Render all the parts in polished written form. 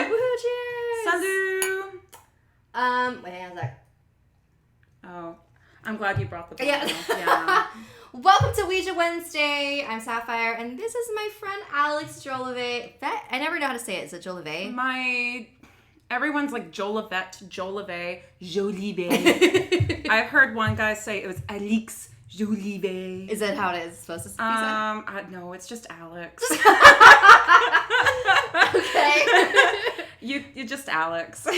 Woohoo, cheers! Salut! Wait, hang on a sec. Oh, I'm glad you brought the bottle. Yeah. Welcome to OUIJA Wednesday. I'm Sapphire, and this is my friend Alyx Jolivet. I never know how to say it. Is it Jolivet? Everyone's like Jolivet. I've heard one guy say it was Alyx Jolivet. Is that how it is supposed to be said? No, it's just Alyx. Okay. You're just Alyx. So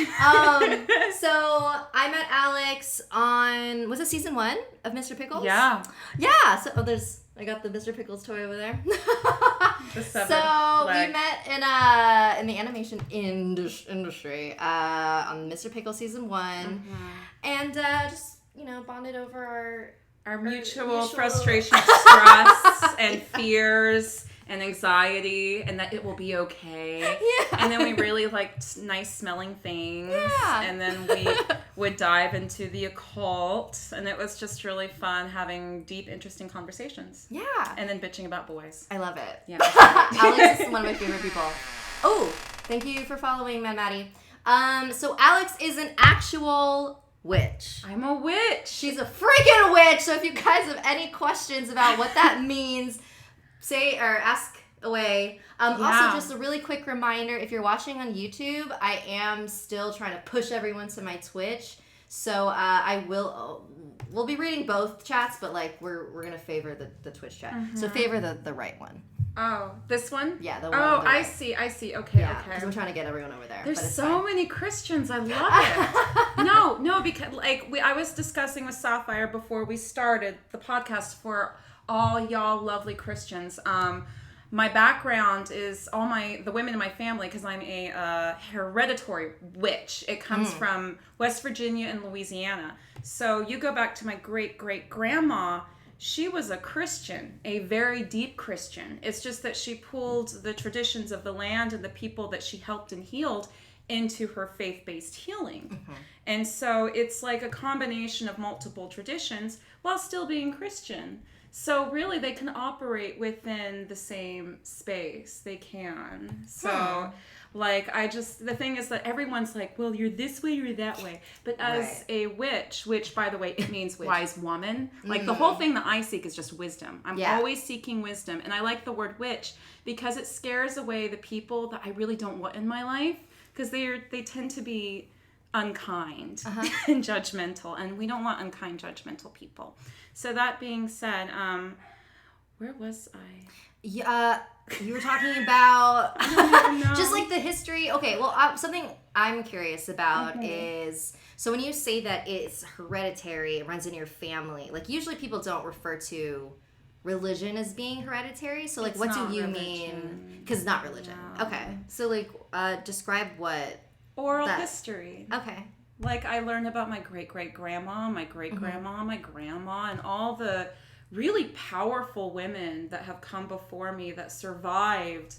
I met Alyx on, was it season 1 of Mr. Pickles? Yeah. Yeah. So I got the Mr. Pickles toy over there. The severed We leg. met in the animation industry on Mr. Pickles season 1, and just bonded over our mutual frustration, stress, and fears. And anxiety, and that it will be okay. Yeah. And then we really liked nice smelling things. Yeah. And then we would dive into the occult, and it was just really fun having deep, interesting conversations. Yeah. And then bitching about boys. I love it. Yeah. Alyx is one of my favorite people. Oh, thank you for following, Mad Maddie. So Alyx is an actual witch. I'm a witch. She's a freaking witch. So if you guys have any questions about what that means, say or ask away. Also, just a really quick reminder, if you're watching on YouTube, I am still trying to push everyone to my Twitch. So we'll be reading both chats, but we're gonna favor the Twitch chat. So favor the right one. Oh, this one? Yeah, the one. Oh, on the right. I see. Okay, Yeah, okay. because I'm trying to get everyone over there. There's but it's so fine. many Christians. I love it. No, because I was discussing with Sapphire before we started the podcast for all y'all lovely Christians. My background is the women in my family, because I'm a hereditary witch. It comes from West Virginia and Louisiana. So you go back to my great-great-grandma. She was a Christian, a very deep Christian. It's just that she pulled the traditions of the land and the people that she helped and healed into her faith-based healing. And so it's like a combination of multiple traditions while still being Christian. So really they can operate within the same space. They can. So the thing is that everyone's like, well, you're this way, you're that way. But as a witch, which by the way, it means wise woman. Like the whole thing that I seek is just wisdom. I'm always seeking wisdom. And I like the word witch because it scares away the people that I really don't want in my life. Because they tend to be unkind and judgmental. And we don't want unkind, judgmental people. So that being said, where was I? Yeah, you were talking about just like the history. Okay, well, something I'm curious about is, so when you say that it's hereditary, it runs in your family, usually people don't refer to religion as being hereditary. So what do you mean? Because it's not religion. No. Okay, so describe what? Oral history. Okay. I learned about my great-great-grandma, my great-grandma, my grandma, and all the really powerful women that have come before me that survived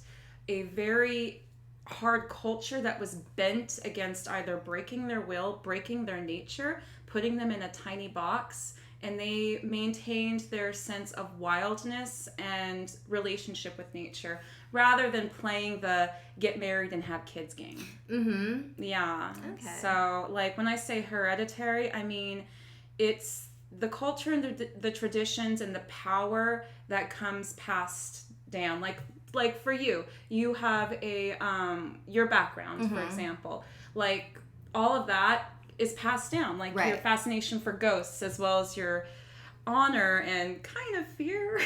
a very hard culture that was bent against either breaking their will, breaking their nature, putting them in a tiny box, and they maintained their sense of wildness and relationship with nature rather than playing the get married and have kids game. Yeah. Okay. So when I say hereditary, I mean it's the culture and the traditions and the power that comes passed down. Like for you have a your background, for example. All of that is passed down. Your fascination for ghosts as well as your honor and kind of fear.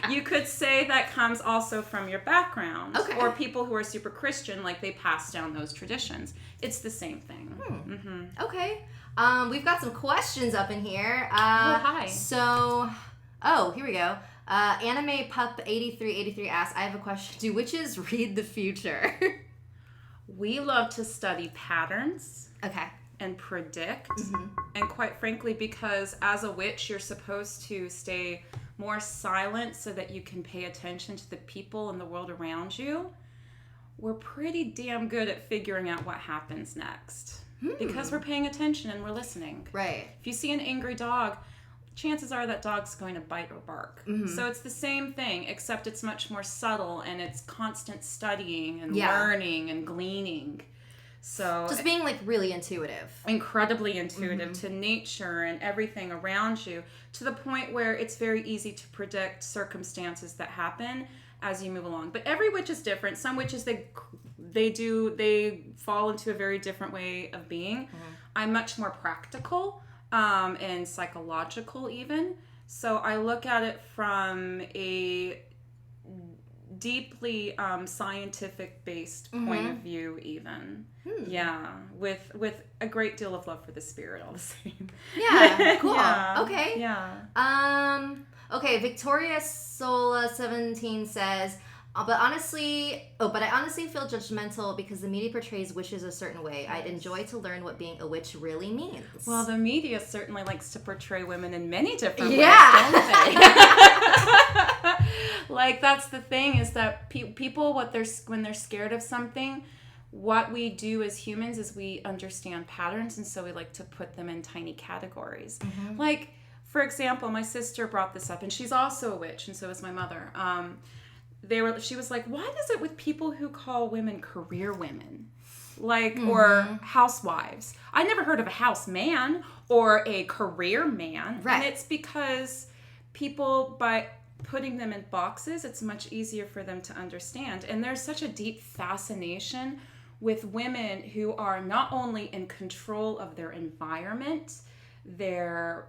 You could say that comes also from your background. Okay. Or people who are super Christian, they pass down those traditions. It's the same thing. Okay. We've got some questions up in here. Hi. So, here we go. Anime Pup 8383 asks, I have a question. Do witches read the future? We love to study patterns. Okay. And predict. And quite frankly, because as a witch, you're supposed to stay more silent so that you can pay attention to the people in the world around you, we're pretty damn good at figuring out what happens next. Because we're paying attention and we're listening. Right. If you see an angry dog, chances are that dog's going to bite or bark. So it's the same thing, except it's much more subtle, and it's constant studying and learning and gleaning. So just being like really intuitive. Incredibly intuitive to nature and everything around you, to the point where it's very easy to predict circumstances that happen as you move along. But every witch is different. Some witches, they fall into a very different way of being. I'm much more practical and psychological even. So I look at it from a deeply scientific based point of view even. Yeah, with a great deal of love for the spirit all the same. Yeah, cool. Yeah. Okay. Yeah. Okay, Victoria Sola 17 says, but I honestly feel judgmental because the media portrays witches a certain way. I'd enjoy to learn what being a witch really means. Well, the media certainly likes to portray women in many different ways, don't they? Like, that's the thing, is that people, when they're scared of something, what we do as humans is we understand patterns, and so we like to put them in tiny categories. Like, for example, my sister brought this up, and she's also a witch, and so is my mother. She was like, why is it with people who call women career women? Like, or housewives? I never heard of a house man or a career man. Right. And it's because people, by putting them in boxes, it's much easier for them to understand. And there's such a deep fascination with women who are not only in control of their environment, their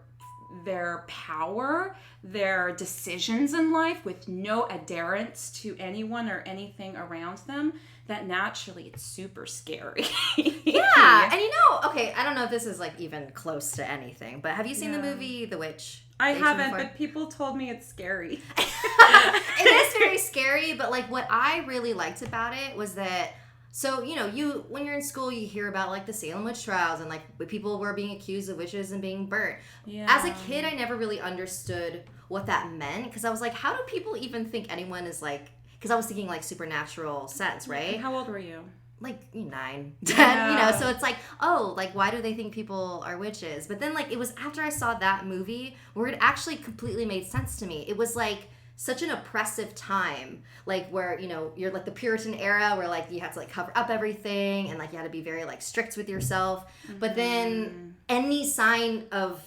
power, their decisions in life, with no adherence to anyone or anything around them, that naturally it's super scary. Yeah, and okay, I don't know if this is like even close to anything, but have you seen the movie The Witch? I haven't, but people told me it's scary. It is very scary, but like what I really liked about it was that, so, when you're in school, you hear about like the Salem witch trials and like people were being accused of witches and being burnt. Yeah. As a kid, I never really understood what that meant, because I was like, how do people even think anyone is like, because I was thinking like supernatural sense, right? How old were you? Like 9, 10, Yeah. so it's like, oh, like why do they think people are witches? But then like it was after I saw that movie where it actually completely made sense to me. It was like such an oppressive time, like where, you're like the Puritan era where like you had to like cover up everything and like you had to be very like strict with yourself. But then any sign of,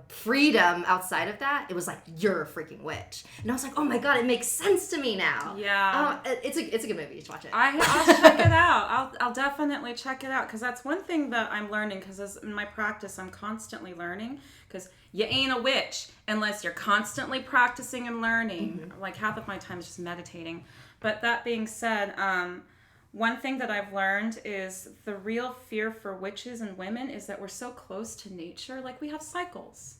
freedom outside of that, it was like, you're a freaking witch. And I was like, oh my God, it makes sense to me now. Yeah. It's a good movie. You should watch it. I'll check it out. I'll definitely check it out, because that's one thing that I'm learning, because in my practice, I'm constantly learning, because you ain't a witch unless you're constantly practicing and learning. Like half of my time is just meditating. But that being said, one thing that I've learned is the real fear for witches and women is that we're so close to nature. Like, we have cycles.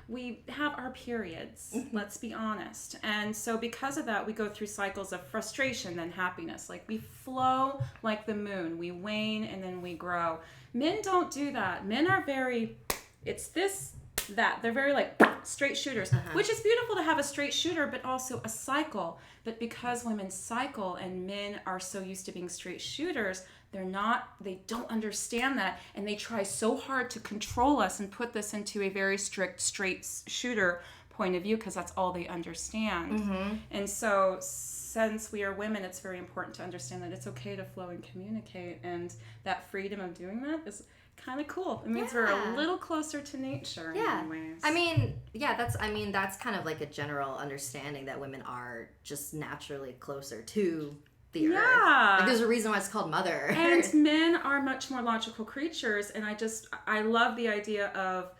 We have our periods, let's be honest. And so because of that, we go through cycles of frustration, then happiness. Like, we flow like the moon. We wane and then we grow. Men don't do that. Men are very, it's this, that. They're very like straight shooters, which is beautiful to have a straight shooter, but also a cycle. But because women cycle and men are so used to being straight shooters, they don't understand that, and they try so hard to control us and put this into a very strict straight shooter point of view, because that's all they understand. And so since we are women, it's very important to understand that it's okay to flow and communicate, and that freedom of doing that is kind of cool. It means we're a little closer to nature in many ways. That's kind of like a general understanding that women are just naturally closer to the earth. Like, there's a reason why it's called Mother. And men are much more logical creatures, and I love the idea of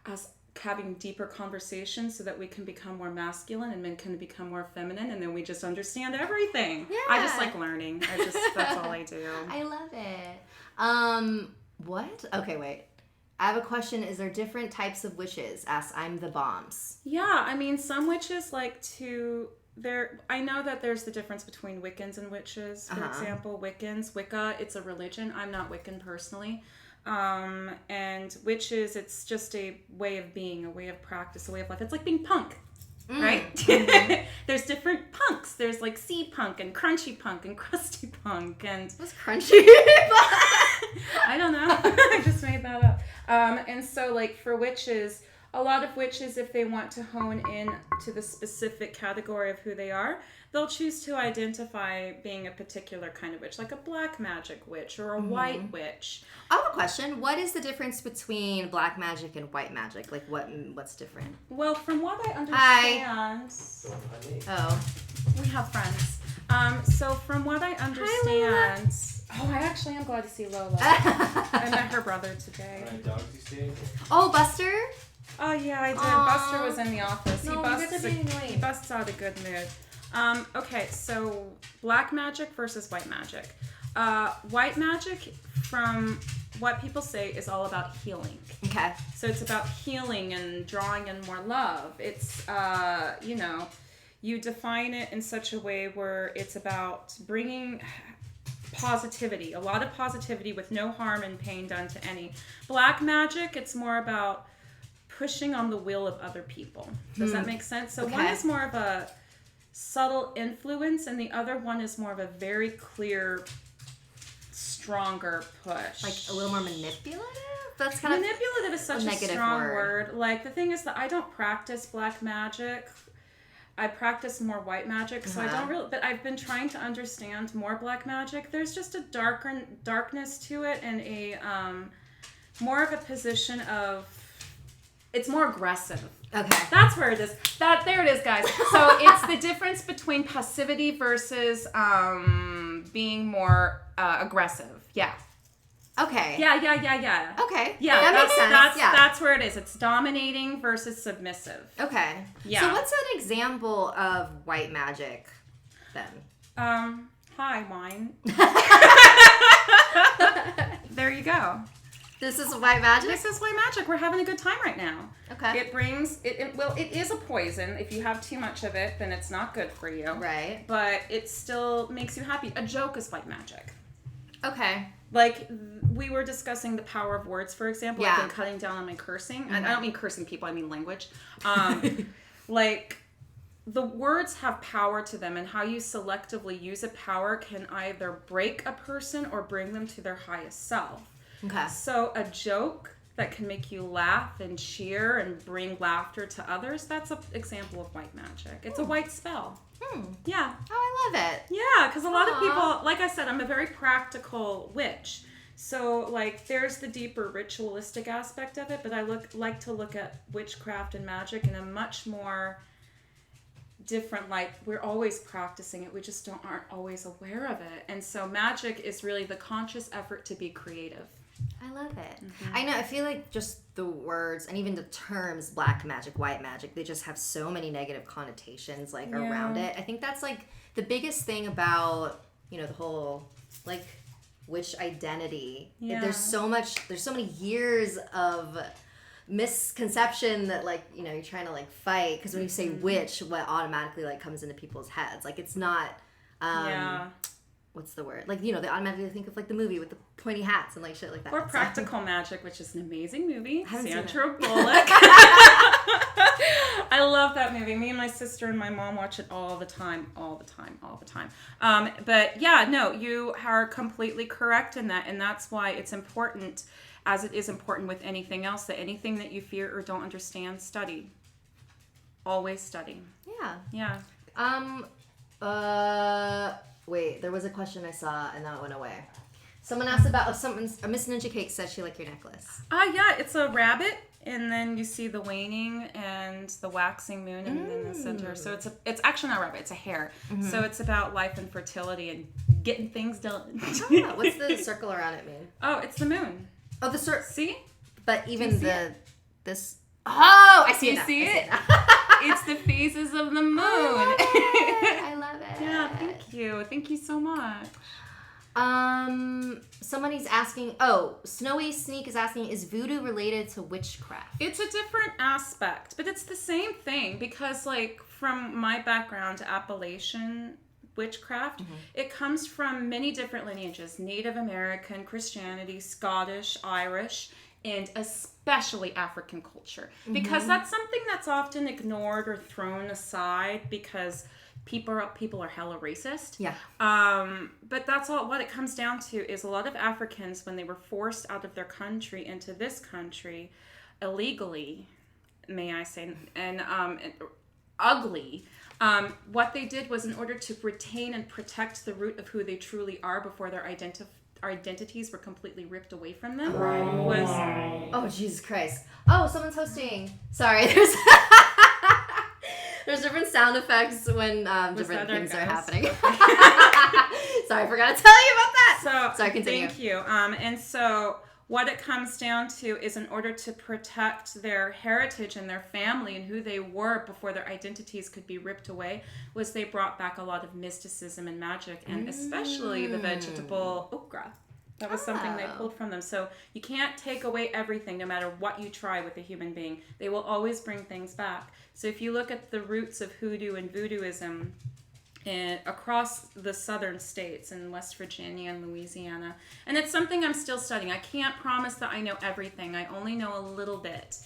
us having deeper conversations so that we can become more masculine and men can become more feminine, and then we just understand everything. I just like learning. That's all I do. I love it. What? Okay, wait. I have a question. Is there different types of witches? Asks I'm the Bombs. Yeah, I mean, some witches like to... I know that there's the difference between Wiccans and witches. For example, Wicca, it's a religion. I'm not Wiccan personally. And witches, it's just a way of being, a way of practice, a way of life. It's like being punk. Right? There's different punks. There's like sea punk and crunchy punk and crusty punk and... What's crunchy? I don't know. I just made that up. And so like for witches, A lot of witches, if they want to hone in to the specific category of who they are, they'll choose to identify being a particular kind of witch, like a black magic witch or a white witch. I have a question. What is the difference between black magic and white magic? Like, what's different? Well, from what I understand... Oh. We have friends. So from what I understand... Oh, I actually am glad to see Lola. I met her brother today. Dogs you stayed? Oh, Buster? Oh, yeah, I did. Aww. Buster was in the office. No, He busts out a good mood. Okay, so black magic versus white magic. White magic, from what people say, is all about healing. Okay. So it's about healing and drawing in more love. It's, you define it in such a way where it's about bringing positivity, a lot of positivity with no harm and pain done to any. Black magic, it's more about pushing on the will of other people. Does that make sense? So one is more of a subtle influence and the other one is more of a very clear, stronger push. Like a little more manipulative? That's kind manipulative is such a strong word. Like, the thing is that I don't practice black magic. I practice more white magic, so I don't really, but I've been trying to understand more black magic. There's just a darkness to it and a more of a position of, it's more aggressive. Okay. That's where it is. There it is, guys. So it's the difference between passivity versus being more aggressive. Yeah. Okay. Yeah. Okay. Yeah, that makes sense. That's where it is. It's dominating versus submissive. Okay. Yeah. So what's an example of white magic then? Hi, wine. There you go. This is white magic? This is white magic. We're having a good time right now. Okay. It brings, it is a poison. If you have too much of it, then it's not good for you. Right. But it still makes you happy. A joke is white magic. Okay. Like, we were discussing the power of words, for example. Yeah. I've been cutting down on my cursing. Mm-hmm. I don't mean cursing people, I mean language. Like, the words have power to them, and how you selectively use a power can either break a person or bring them to their highest self. Okay. So a joke that can make you laugh and cheer and bring laughter to others, that's an example of white magic. It's a white spell. Yeah. Oh, I love it. Yeah, because a lot of people, like I said, I'm a very practical witch. So, like, there's the deeper ritualistic aspect of it, but I like to look at witchcraft and magic in a much more different light. We're always practicing it. We just aren't always aware of it. And so magic is really the conscious effort to be creative. I love it. Mm-hmm. I know, I feel like just the words and even the terms black magic, white magic, they just have so many negative connotations around it. I think that's like the biggest thing about, the whole like witch identity. Yeah. There's so many years of misconception that you're trying to fight, because when you say witch, what automatically comes into people's heads, it's not what's the word? They automatically think of the movie with the pointy hats and shit like that. Or Practical Magic, which is an amazing movie. Sandra Bullock. I love that movie. Me and my sister and my mom watch it all the time. But yeah, no, you are completely correct in that, and that's why it's important, as it is important with anything else, that anything that you fear or don't understand, study. Always study. Yeah. Wait, there was a question I saw and then it went away. Someone asked about if Miss Ninja Cake said she liked your necklace. Yeah, it's a rabbit, and then you see the waning and the waxing moon in the center. So it's actually not a rabbit, it's a hare. Mm-hmm. So it's about life and fertility and getting things done. Oh, what's the circle around it mean? Oh, it's the moon. Oh, the circle. See? But even this. Oh, I see it. You see it? It's the phases of the moon. I love it. Yeah, thank you. Thank you so much. Somebody's asking, Snowy Sneak is asking, is voodoo related to witchcraft? It's a different aspect, but it's the same thing, because from my background, Appalachian witchcraft, it comes from many different lineages: Native American, Christianity, Scottish, Irish, and especially African culture, because that's something that's often ignored or thrown aside because people are hella racist. Yeah. But that's all. What it comes down to is a lot of Africans, when they were forced out of their country into this country illegally, may I say, and ugly. What they did was, in order to retain and protect the root of who they truly are before their identities were completely ripped away from them, was... Oh, Jesus Christ. Oh, someone's hosting. Sorry, there's... There's different sound effects when different things are happening. Sorry, I forgot to tell you about that. Sorry, continue. Thank you. And so what it comes down to is, in order to protect their heritage and their family and who they were before their identities could be ripped away, was they brought back a lot of mysticism and magic, and especially the vegetable okra. That was something they pulled from them. So you can't take away everything, no matter what you try with a human being. They will always bring things back. So if you look at the roots of hoodoo and voodooism across the southern states in West Virginia and Louisiana, and it's something I'm still studying. I can't promise that I know everything. I only know a little bit.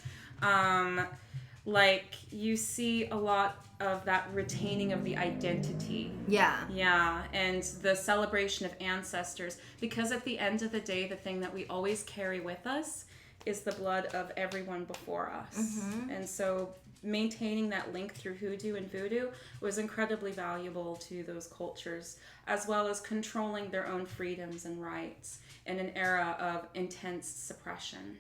Like, you see a lot of that retaining of the identity. Yeah, and the celebration of ancestors. Because at the end of the day, the thing that we always carry with us is the blood of everyone before us. And so maintaining that link through hoodoo and voodoo was incredibly valuable to those cultures, as well as controlling their own freedoms and rights in an era of intense suppression.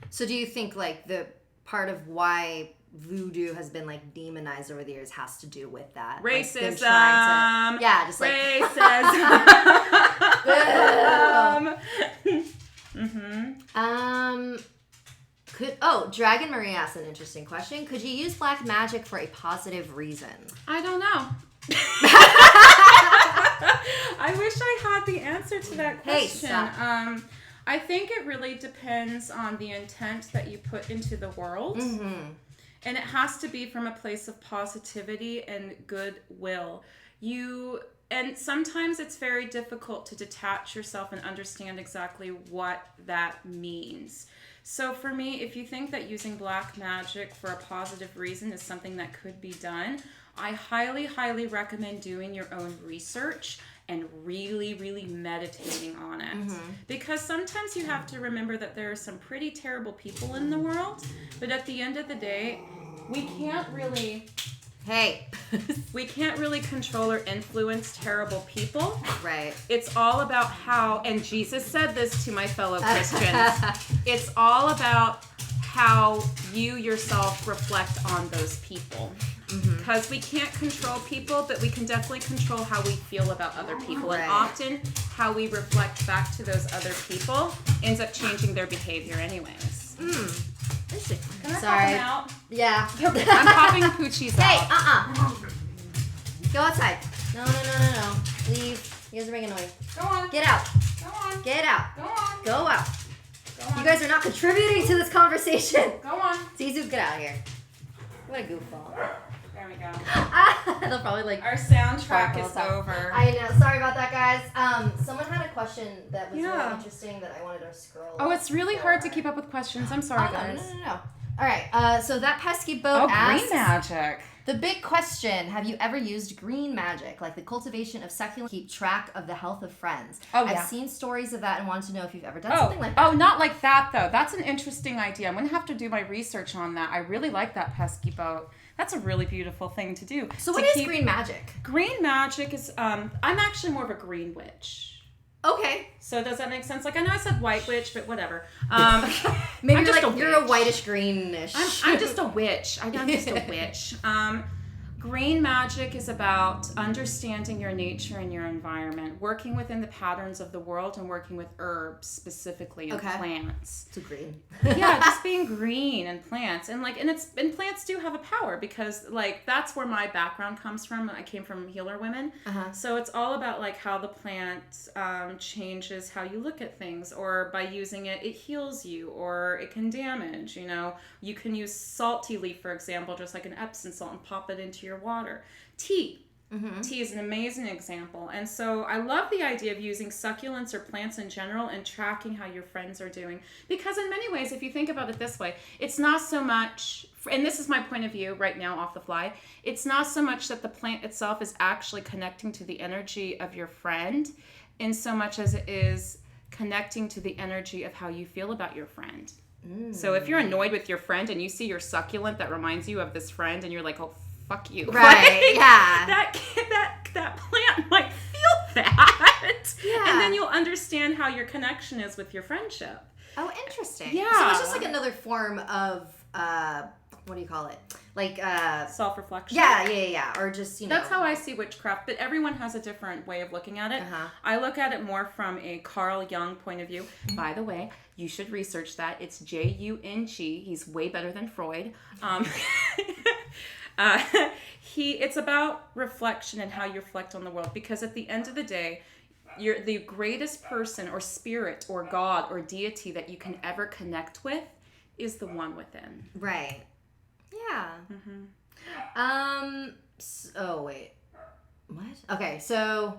So do you think, like, the part of why voodoo has been, like, demonized over the years has to do with that? Racism. Like, yeah, just like racism. Dragon Marie asked an interesting question. Could you use black magic for a positive reason? I don't know. I wish I had the answer to that question. Hey, I think it really depends on the intent that you put into the world. And it has to be from a place of positivity and goodwill. And sometimes it's very difficult to detach yourself and understand exactly what that means. So for me, if you think that using black magic for a positive reason is something that could be done, I highly, highly recommend doing your own research and really, really meditating on it. Because sometimes you have to remember that there are some pretty terrible people in the world, but at the end of the day, we can't really control or influence terrible people. Right. It's all about how, and Jesus said this to my fellow Christians, it's all about how you yourself reflect on those people. Because we can't control people, but we can definitely control how we feel about other people. And often how we reflect back to those other people ends up changing their behavior anyways. Can I pop them out? Yeah. I'm popping poochies out. Go outside. No. Leave. You guys are making noise. Go on. Get out. Go on. Get out. Go on. Go out. Go on. You guys are not contributing to this conversation. Go on. Zizu, get out of here. What a goofball. There we go. They'll probably like... Our soundtrack is over. I know. Sorry about that, guys. Someone had a question that was really interesting that I wanted to scroll. Oh, it's really hard to keep up with questions. I'm sorry, guys. No. All right. So that pesky boat asks... green magic. The big question, have you ever used green magic, like the cultivation of succulent, keep track of the health of friends? I've seen stories of that and wanted to know if you've ever done something like that. Oh, not like that, though. That's an interesting idea. I'm going to have to do my research on that. I really like that pesky boat. That's a really beautiful thing to do. So what is green magic? Green magic is, I'm actually more of a green witch. Okay. So does that make sense? Like, I know I said white witch, but whatever. Maybe you're a whitish greenish. I'm just a witch. I'm just a witch. Green magic is about understanding your nature and your environment, working within the patterns of the world and working with herbs specifically and plants. So green. Yeah, just being green and plants. And plants do have a power because that's where my background comes from. I came from healer women. So it's all about how the plant changes how you look at things, or by using it heals you, or it can damage, You can use salt tea leaf, for example, just like an Epsom salt, and pop it into your water. Tea. Tea is an amazing example. And so I love the idea of using succulents or plants in general and tracking how your friends are doing. Because in many ways, if you think about it this way, it's not so much, and this is my point of view right now off the fly, it's not so much that the plant itself is actually connecting to the energy of your friend, in so much as it is connecting to the energy of how you feel about your friend. So if you're annoyed with your friend and you see your succulent that reminds you of this friend and you're like, oh, fuck you. Right, yeah. That plant might feel that. Yeah. And then you'll understand how your connection is with your friendship. Oh, interesting. Yeah. So it's just like another form of, what do you call it? Like, self-reflection. Yeah. Or just, That's how I see witchcraft, but everyone has a different way of looking at it. I look at it more from a Carl Jung point of view. By the way, you should research that. It's Jung. He's way better than Freud. It's about reflection and how you reflect on the world, because at the end of the day, you're the greatest person or spirit or God or deity that you can ever connect with is the one within. Right. Yeah. Wait. What? Okay, so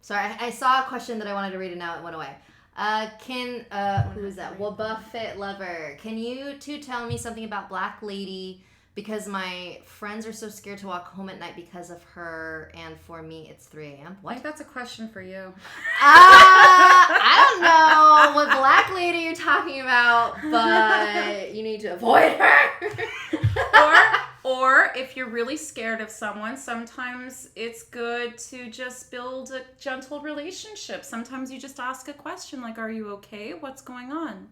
sorry, I saw a question that I wanted to read and now it went away. Who is that? Buffett Lover. Can you two tell me something about Black Lady? Because my friends are so scared to walk home at night because of her, and for me, it's 3 a.m. What? I think that's a question for you. I don't know what Black Lady you're talking about, but you need to avoid her. Or if you're really scared of someone, sometimes it's good to just build a gentle relationship. Sometimes you just ask a question like, are you okay? What's going on?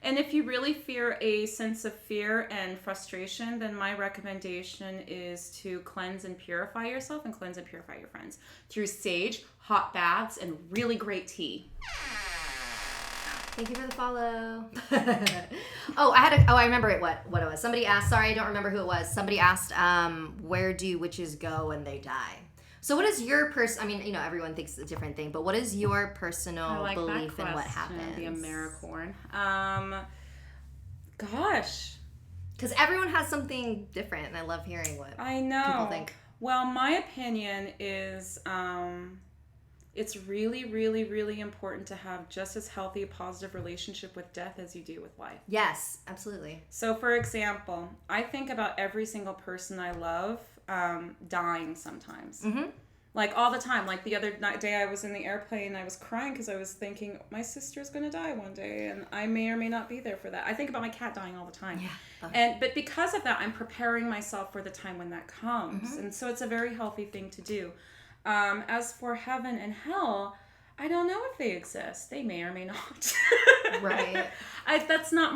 And if you really fear a sense of fear and frustration, then my recommendation is to cleanse and purify yourself and cleanse and purify your friends through sage, hot baths, and really great tea. Thank you for the follow. I remember what it was. Somebody asked, sorry, I don't remember who it was. Somebody asked, where do witches go when they die? So what is your everyone thinks a different thing, but what is your personal belief in what happens? The Americorn. Gosh. Because everyone has something different, and I love hearing what people think. Well, my opinion is it's really, really, really important to have just as healthy a positive relationship with death as you do with life. Yes, absolutely. So, for example, I think about every single person I love dying sometimes. Like all the time. Like the other day I was in the airplane and I was crying because I was thinking my sister's going to die one day and I may or may not be there for that. I think about my cat dying all the time. Yeah. But because of that, I'm preparing myself for the time when that comes. And so it's a very healthy thing to do. As for heaven and hell, I don't know if they exist. They may or may not. Right. That's not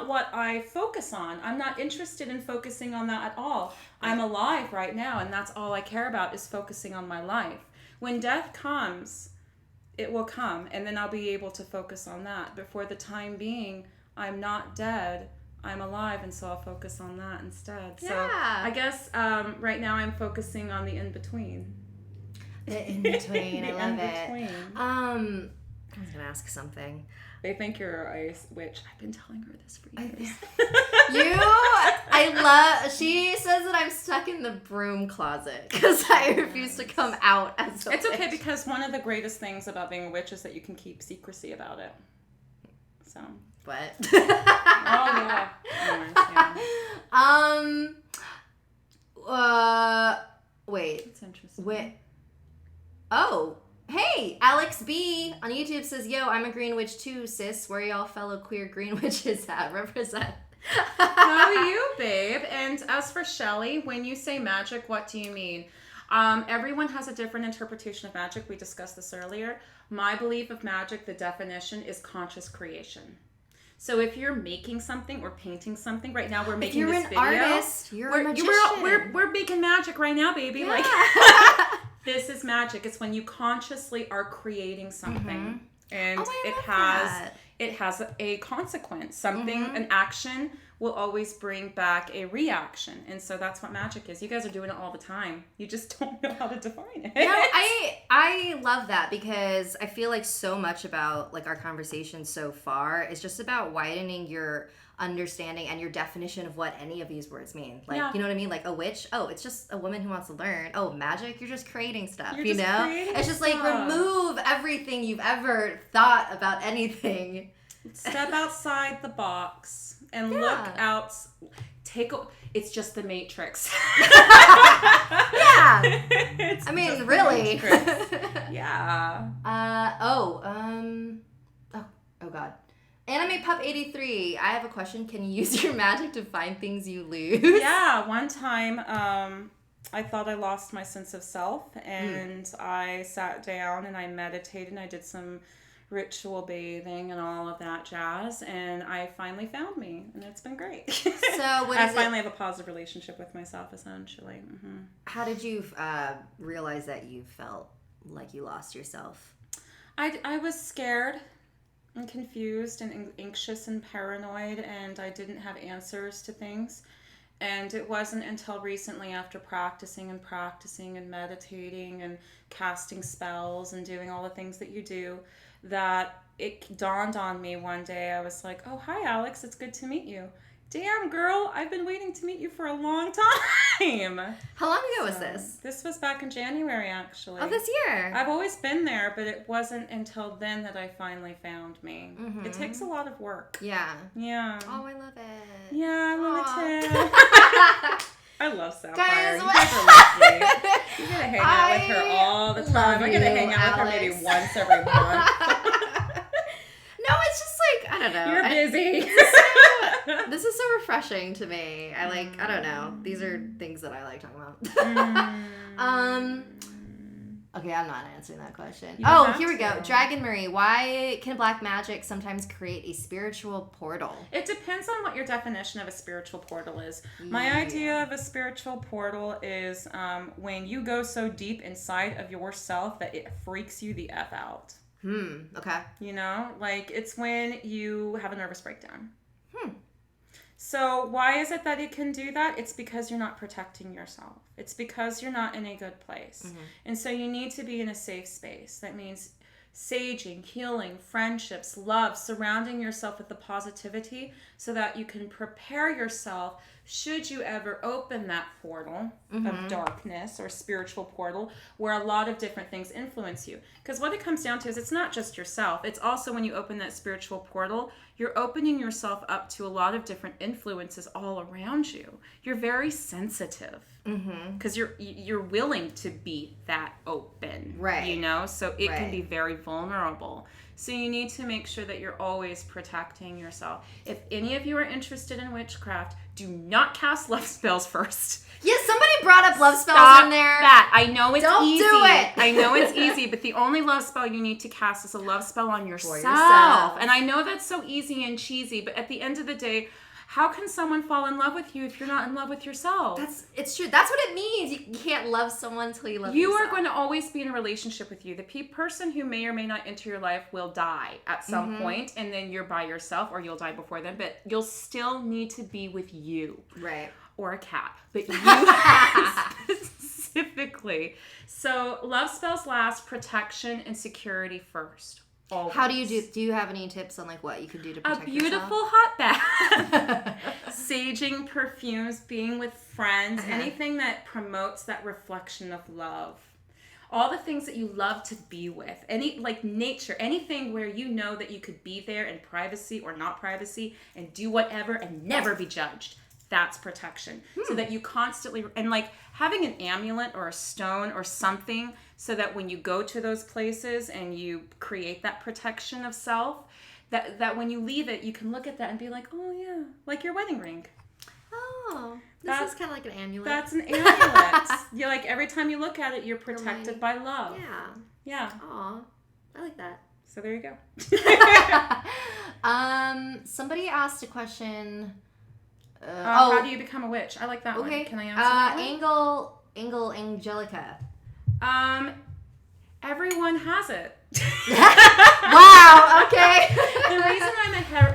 what I focus on. I'm not interested in focusing on that at all. I'm alive right now, and that's all I care about is focusing on my life. When death comes, it will come, and then I'll be able to focus on that. But for the time being, I'm not dead. I'm alive, and so I'll focus on that instead. Yeah. So I guess right now I'm focusing on the in-between. The in-between. I love in-between. It. I was going to ask something. They think you're a witch. I've been telling her this for years. She says that I'm stuck in the broom closet because I refuse to come out as a witch. It's okay because one of the greatest things about being a witch is that you can keep secrecy about it. So. What? Oh, yeah. Wait. That's interesting. Wait. Oh. Hey, Alex B on YouTube says, yo, I'm a green witch too, sis. Where y'all fellow queer green witches at? Represent. How you, babe? And as for Shelly, when you say magic, what do you mean? Everyone has a different interpretation of magic. We discussed this earlier. My belief of magic, the definition is conscious creation. So if you're making something or painting something, right now we're making this video. You're an artist. You're a magician. We're making magic right now, baby. Yeah. Like this is magic. It's when you consciously are creating something, and it has a consequence. Something, an action will always bring back a reaction, and so that's what magic is. You guys are doing it all the time. You just don't know how to define it. No, I love that because I feel like so much about like our conversation so far is just about widening your understanding and your definition of what any of these words mean. Like, you know what I mean? Like a witch, oh, it's just a woman who wants to learn. Oh, magic, you're just creating stuff, It's just like remove everything you've ever thought about anything. Step outside the box and look out. It's just the Matrix. Yeah. It's really. Yeah. Oh God. Anime Pup 83, I have a question. Can you use your magic to find things you lose? Yeah, one time I thought I lost my sense of self, and I sat down and I meditated and I did some ritual bathing and all of that jazz, and I finally found me, and it's been great. So I finally have a positive relationship with myself, essentially. Mm-hmm. How did you realize that you felt like you lost yourself? I was scared and confused and anxious and paranoid, and I didn't have answers to things. And it wasn't until recently, after practicing and meditating and casting spells and doing all the things that you do, that it dawned on me one day. I was like, oh, hi, Alyx. It's good to meet you. Damn, girl, I've been waiting to meet you for a long time. How long ago was this? This was back in January, actually. Oh, this year. I've always been there, but it wasn't until then that I finally found me. Mm-hmm. It takes a lot of work. Yeah. Yeah. Oh, I love it. Yeah, I love it too. I love Sapphire. Guys, you guys are lovely. You gotta hang out with her all the time. I gotta hang out with her maybe once every month. No, it's just like, I don't know. You're busy. This is so refreshing to me. I don't know. These are things that I like talking about. Okay, I'm not answering that question. Oh, here we go. Dragon Marie, why can black magic sometimes create a spiritual portal? It depends on what your definition of a spiritual portal is. My idea of a spiritual portal is when you go so deep inside of yourself that it freaks you the F out. Okay. You know, like it's when you have a nervous breakdown. So why is it that it can do that? It's because you're not protecting yourself. It's because you're not in a good place. Mm-hmm. And so you need to be in a safe space. That means saging, healing, friendships, love, surrounding yourself with the positivity so that you can prepare yourself should you ever open that portal of darkness or spiritual portal where a lot of different things influence you. Because what it comes down to is it's not just yourself. It's also when you open that spiritual portal, you're opening yourself up to a lot of different influences all around you. You're very sensitive because you're willing to be that open, right? You know, so it can be very vulnerable. So you need to make sure that you're always protecting yourself. If any of you are interested in witchcraft, do not cast love spells first. Yeah, somebody brought up love spells in there. That. I know it's Don't easy. do it. I know it's easy, but the only love spell you need to cast is a love spell on yourself. For yourself. And I know that's so easy and cheesy, but at the end of the day, how can someone fall in love with you if you're not in love with yourself? It's true. That's what it means. You can't love someone until you love yourself. You are going to always be in a relationship with you. The person who may or may not enter your life will die at some point, and then you're by yourself, or you'll die before them, but you'll still need to be with you. Right. Or a cat. But you specifically. So love spells last, protection and security first. Always. How do you have any tips on like what you could do to protect yourself? A beautiful hot bath. Saging, perfumes, being with friends, anything that promotes that reflection of love. All the things that you love to be with. Any like nature, anything where you know that you could be there in privacy or not privacy and do whatever and never be judged. That's protection. So that you constantly, and like having an amulet or a stone or something so that when you go to those places and you create that protection of self, that when you leave it, you can look at that and be like, oh yeah, like your wedding ring. Oh, this is kind of like an amulet. That's an amulet. You're like, every time you look at it, you're protected by love. Yeah. Yeah. Aw, I like that. So there you go. Somebody asked a question. How do you become a witch? I like that one. Can I answer that one? Angelica. Everyone has it. Wow, okay. The reason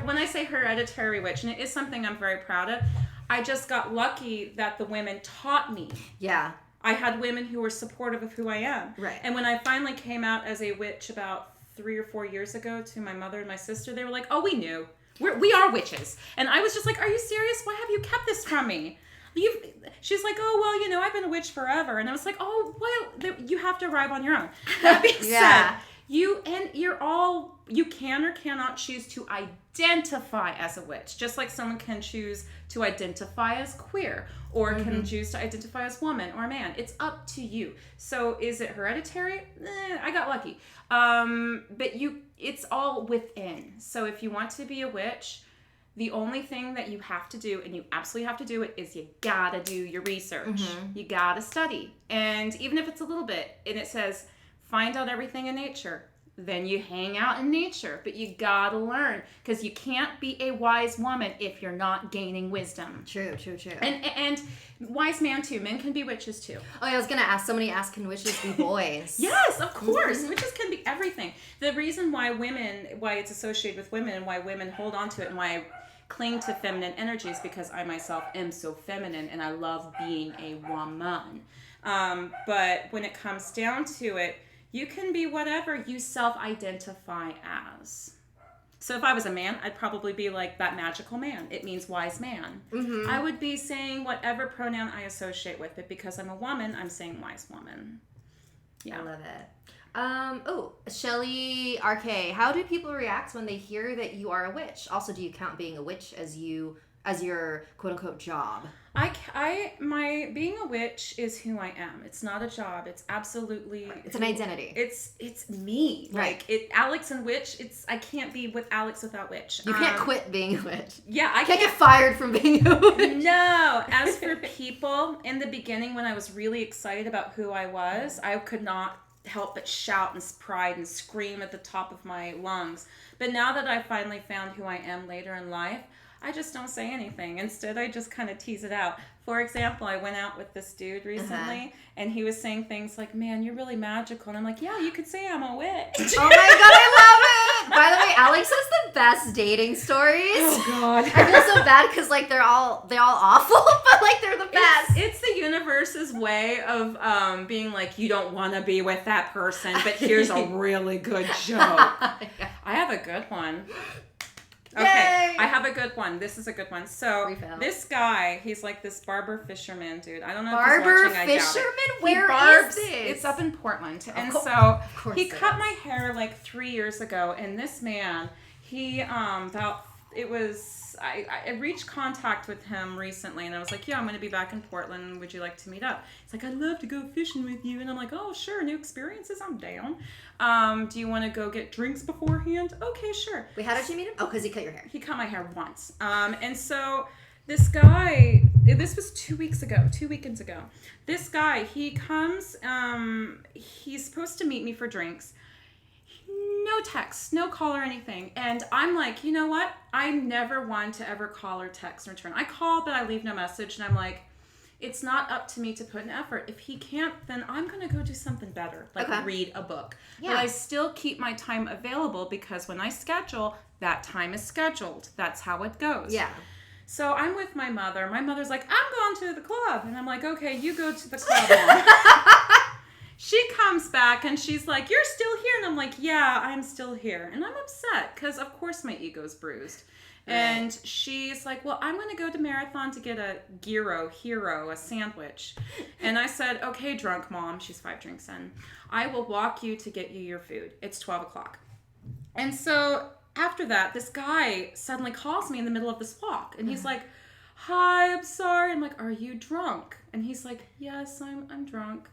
when I say hereditary witch, and it is something I'm very proud of, I just got lucky that the women taught me. Yeah. I had women who were supportive of who I am. Right. And when I finally came out as a witch about 3 or 4 years ago to my mother and my sister, they were like, oh, we knew. We are witches. And I was just like, are you serious? Why have you kept this from me? She's like, oh, well, I've been a witch forever. And I was like, oh, well, you have to arrive on your own. That being said, you can or cannot choose to identify as a witch, just like someone can choose to identify as queer or can choose to identify as woman or man. It's up to you. So is it hereditary? I got lucky. But it's all within. So if you want to be a witch, the only thing that you have to do, and you absolutely have to do it, is you gotta do your research. You gotta study. And even if it's a little bit, and it says, find out everything in nature, then you hang out in nature. But you gotta learn, because you can't be a wise woman if you're not gaining wisdom. True. And wise man too. Men can be witches too. Oh, I was gonna ask. Somebody asked, can witches be boys? Yes, of course. Witches can be everything. The reason why it's associated with women, and why women hold on to it, and why I cling to feminine energy is because I myself am so feminine, and I love being a woman. But when it comes down to it, you can be whatever you self-identify as. So if I was a man, I'd probably be like that magical man. It means wise man. I would be saying whatever pronoun I associate with it. Because I'm a woman, I'm saying wise woman. Yeah. I love it. Shelly RK, how do people react when they hear that you are a witch? Also, do you count being a witch as your quote unquote job? My being a witch is who I am. It's not a job. It's absolutely. It's an identity. It's me. Right. Like Alyx and witch. I can't be with Alyx without witch. You can't quit being a witch. Yeah, I can't get fired from being a witch. No. As for people, in the beginning when I was really excited about who I was, I could not help but shout and pride and scream at the top of my lungs. But now that I finally found who I am later in life, I just don't say anything. Instead, I just kind of tease it out. For example, I went out with this dude recently, and he was saying things like, man, you're really magical. And I'm like, yeah, you could say I'm a witch. Oh my God, I love it. By the way, Alyx has the best dating stories. Oh God. I feel so bad because like they're all awful, but like they're the best. It's the universe's way of being like, you don't want to be with that person, but here's a really good joke. I have a good one. Okay, Yay! I have a good one. This is a good one. So this guy, he's like this barber fisherman dude. I don't know if he's watching. I doubt it. Fisherman? Where is this? It's up in Portland. And he cut my hair like 3 years ago. And this man, I reached contact with him recently, and I was like, yeah, I'm going to be back in Portland. Would you like to meet up? He's like, I'd love to go fishing with you. And I'm like, oh, sure. New experiences. I'm down. Do you want to go get drinks beforehand? Okay, sure. Wait, how did you meet him? Oh, because he cut your hair. He cut my hair once. And so this guy, this was 2 weekends ago. This guy, he comes, he's supposed to meet me for drinks. No text, no call or anything. And I'm like, you know what? I'm never one to ever call or text in return. I call, but I leave no message. And I'm like, it's not up to me to put an effort. If he can't, then I'm going to go do something better, like read a book. Yeah. But I still keep my time available because when I schedule, that time is scheduled. That's how it goes. Yeah. So I'm with my mother. My mother's like, I'm going to the club. And I'm like, okay, you go to the club. She comes back and she's like, you're still here. And I'm like, yeah, I'm still here. And I'm upset because, of course, my ego's bruised. Right. And she's like, well, I'm going to go to Marathon to get a hero, a sandwich. And I said, okay, drunk mom. She's 5 drinks in. I will walk you to get you your food. It's 12 o'clock. And so after that, this guy suddenly calls me in the middle of this walk. And he's like, hi, I'm sorry. I'm like, are you drunk? And he's like, yes, I'm drunk.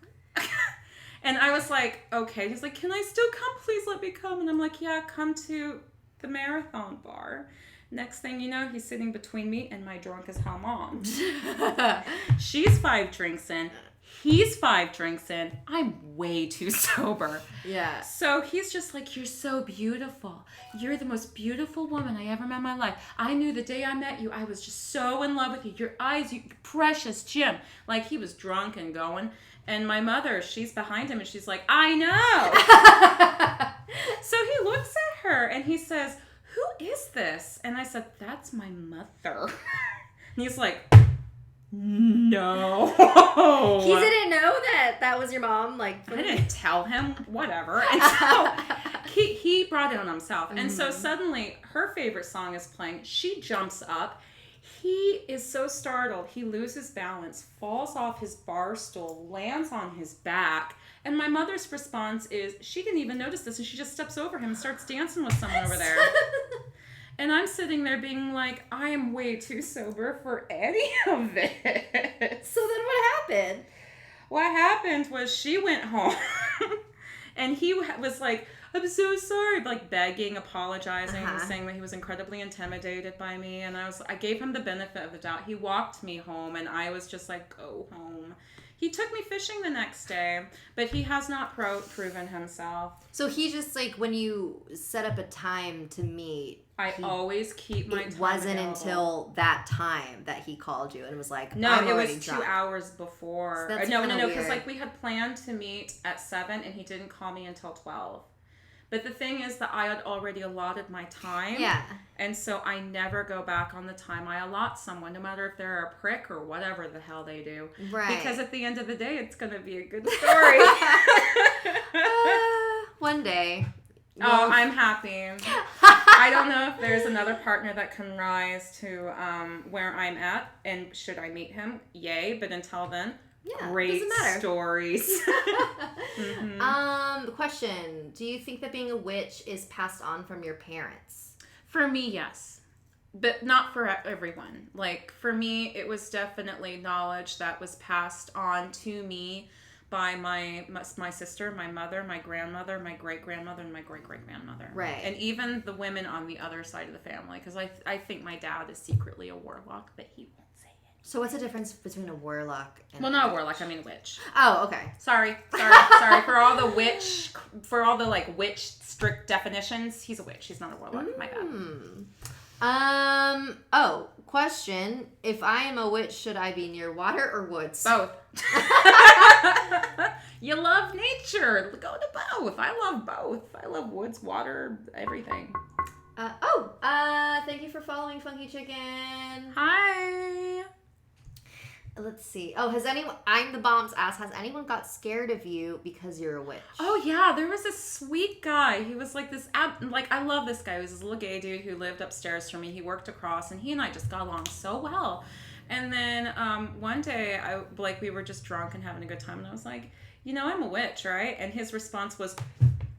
And I was like, okay. He's like, can I still come? Please let me come. And I'm like, yeah, come to the Marathon bar. Next thing you know, he's sitting between me and my drunk as hell mom. She's 5 drinks in. He's 5 drinks in. I'm way too sober. Yeah. So he's just like, you're so beautiful. You're the most beautiful woman I ever met in my life. I knew the day I met you, I was just so in love with you. Your eyes, you precious Jim. Like he was drunk and going. And my mother, she's behind him and she's like, I know. So he looks at her and he says, who is this? And I said, that's my mother. And he's like, no. He didn't know that was your mom. Like, I didn't tell him, whatever. And so he brought it on himself. And so suddenly her favorite song is playing. She jumps up. He is so startled. He loses balance, falls off his bar stool, lands on his back. And my mother's response is, she didn't even notice this, and she just steps over him and starts dancing with someone over there. And I'm sitting there being like, I am way too sober for any of this. So then what happened? What happened was she went home. And he was like, I'm so sorry, like begging, apologizing, saying that he was incredibly intimidated by me, and I gave him the benefit of the doubt. He walked me home, and I was just like, go home. He took me fishing the next day, but he has not proven himself. So he just, like, when you set up a time to meet, I always keep my time It wasn't available. Until that time that he called you and was like, no, I'm it was already 2 drunk. hours before. So that's no, weird. because like we had planned to meet at 7, and he didn't call me until 12. But the thing is that I had already allotted my time. Yeah. And so I never go back on the time I allot someone, no matter if they're a prick or whatever the hell they do. Right. Because at the end of the day, it's going to be a good story. One day. Oh, I'm happy. I don't know if there's another partner that can rise to where I'm at, and should I meet him, yay. But until then, great stories. Question. Do you think that being a witch is passed on from your parents? For me, yes. But not for everyone. Like, for me, it was definitely knowledge that was passed on to me by my sister, my mother, my grandmother, my great-grandmother, and my great-great-grandmother. Right. And even the women on the other side of the family. Because I think my dad is secretly a warlock, but he won't say it. So what's the difference between a warlock and not a warlock, I mean a witch. Oh, okay. Sorry. For all the witch strict definitions, he's a witch. He's not a warlock. My bad. Question. If I am a witch, should I be near water or woods? Both. You love nature. Go to both. I love both. I love woods, water, everything. Thank you for following Funky Chicken. Hi. Let's see. Oh, I'm the Bombs asked, has anyone got scared of you because you're a witch? Oh, yeah. There was this sweet guy. He was like this, I love this guy. He was this little gay dude who lived upstairs from me. He worked across, and he and I just got along so well. And then one day, we were just drunk and having a good time, and I was like, I'm a witch, right? And his response was,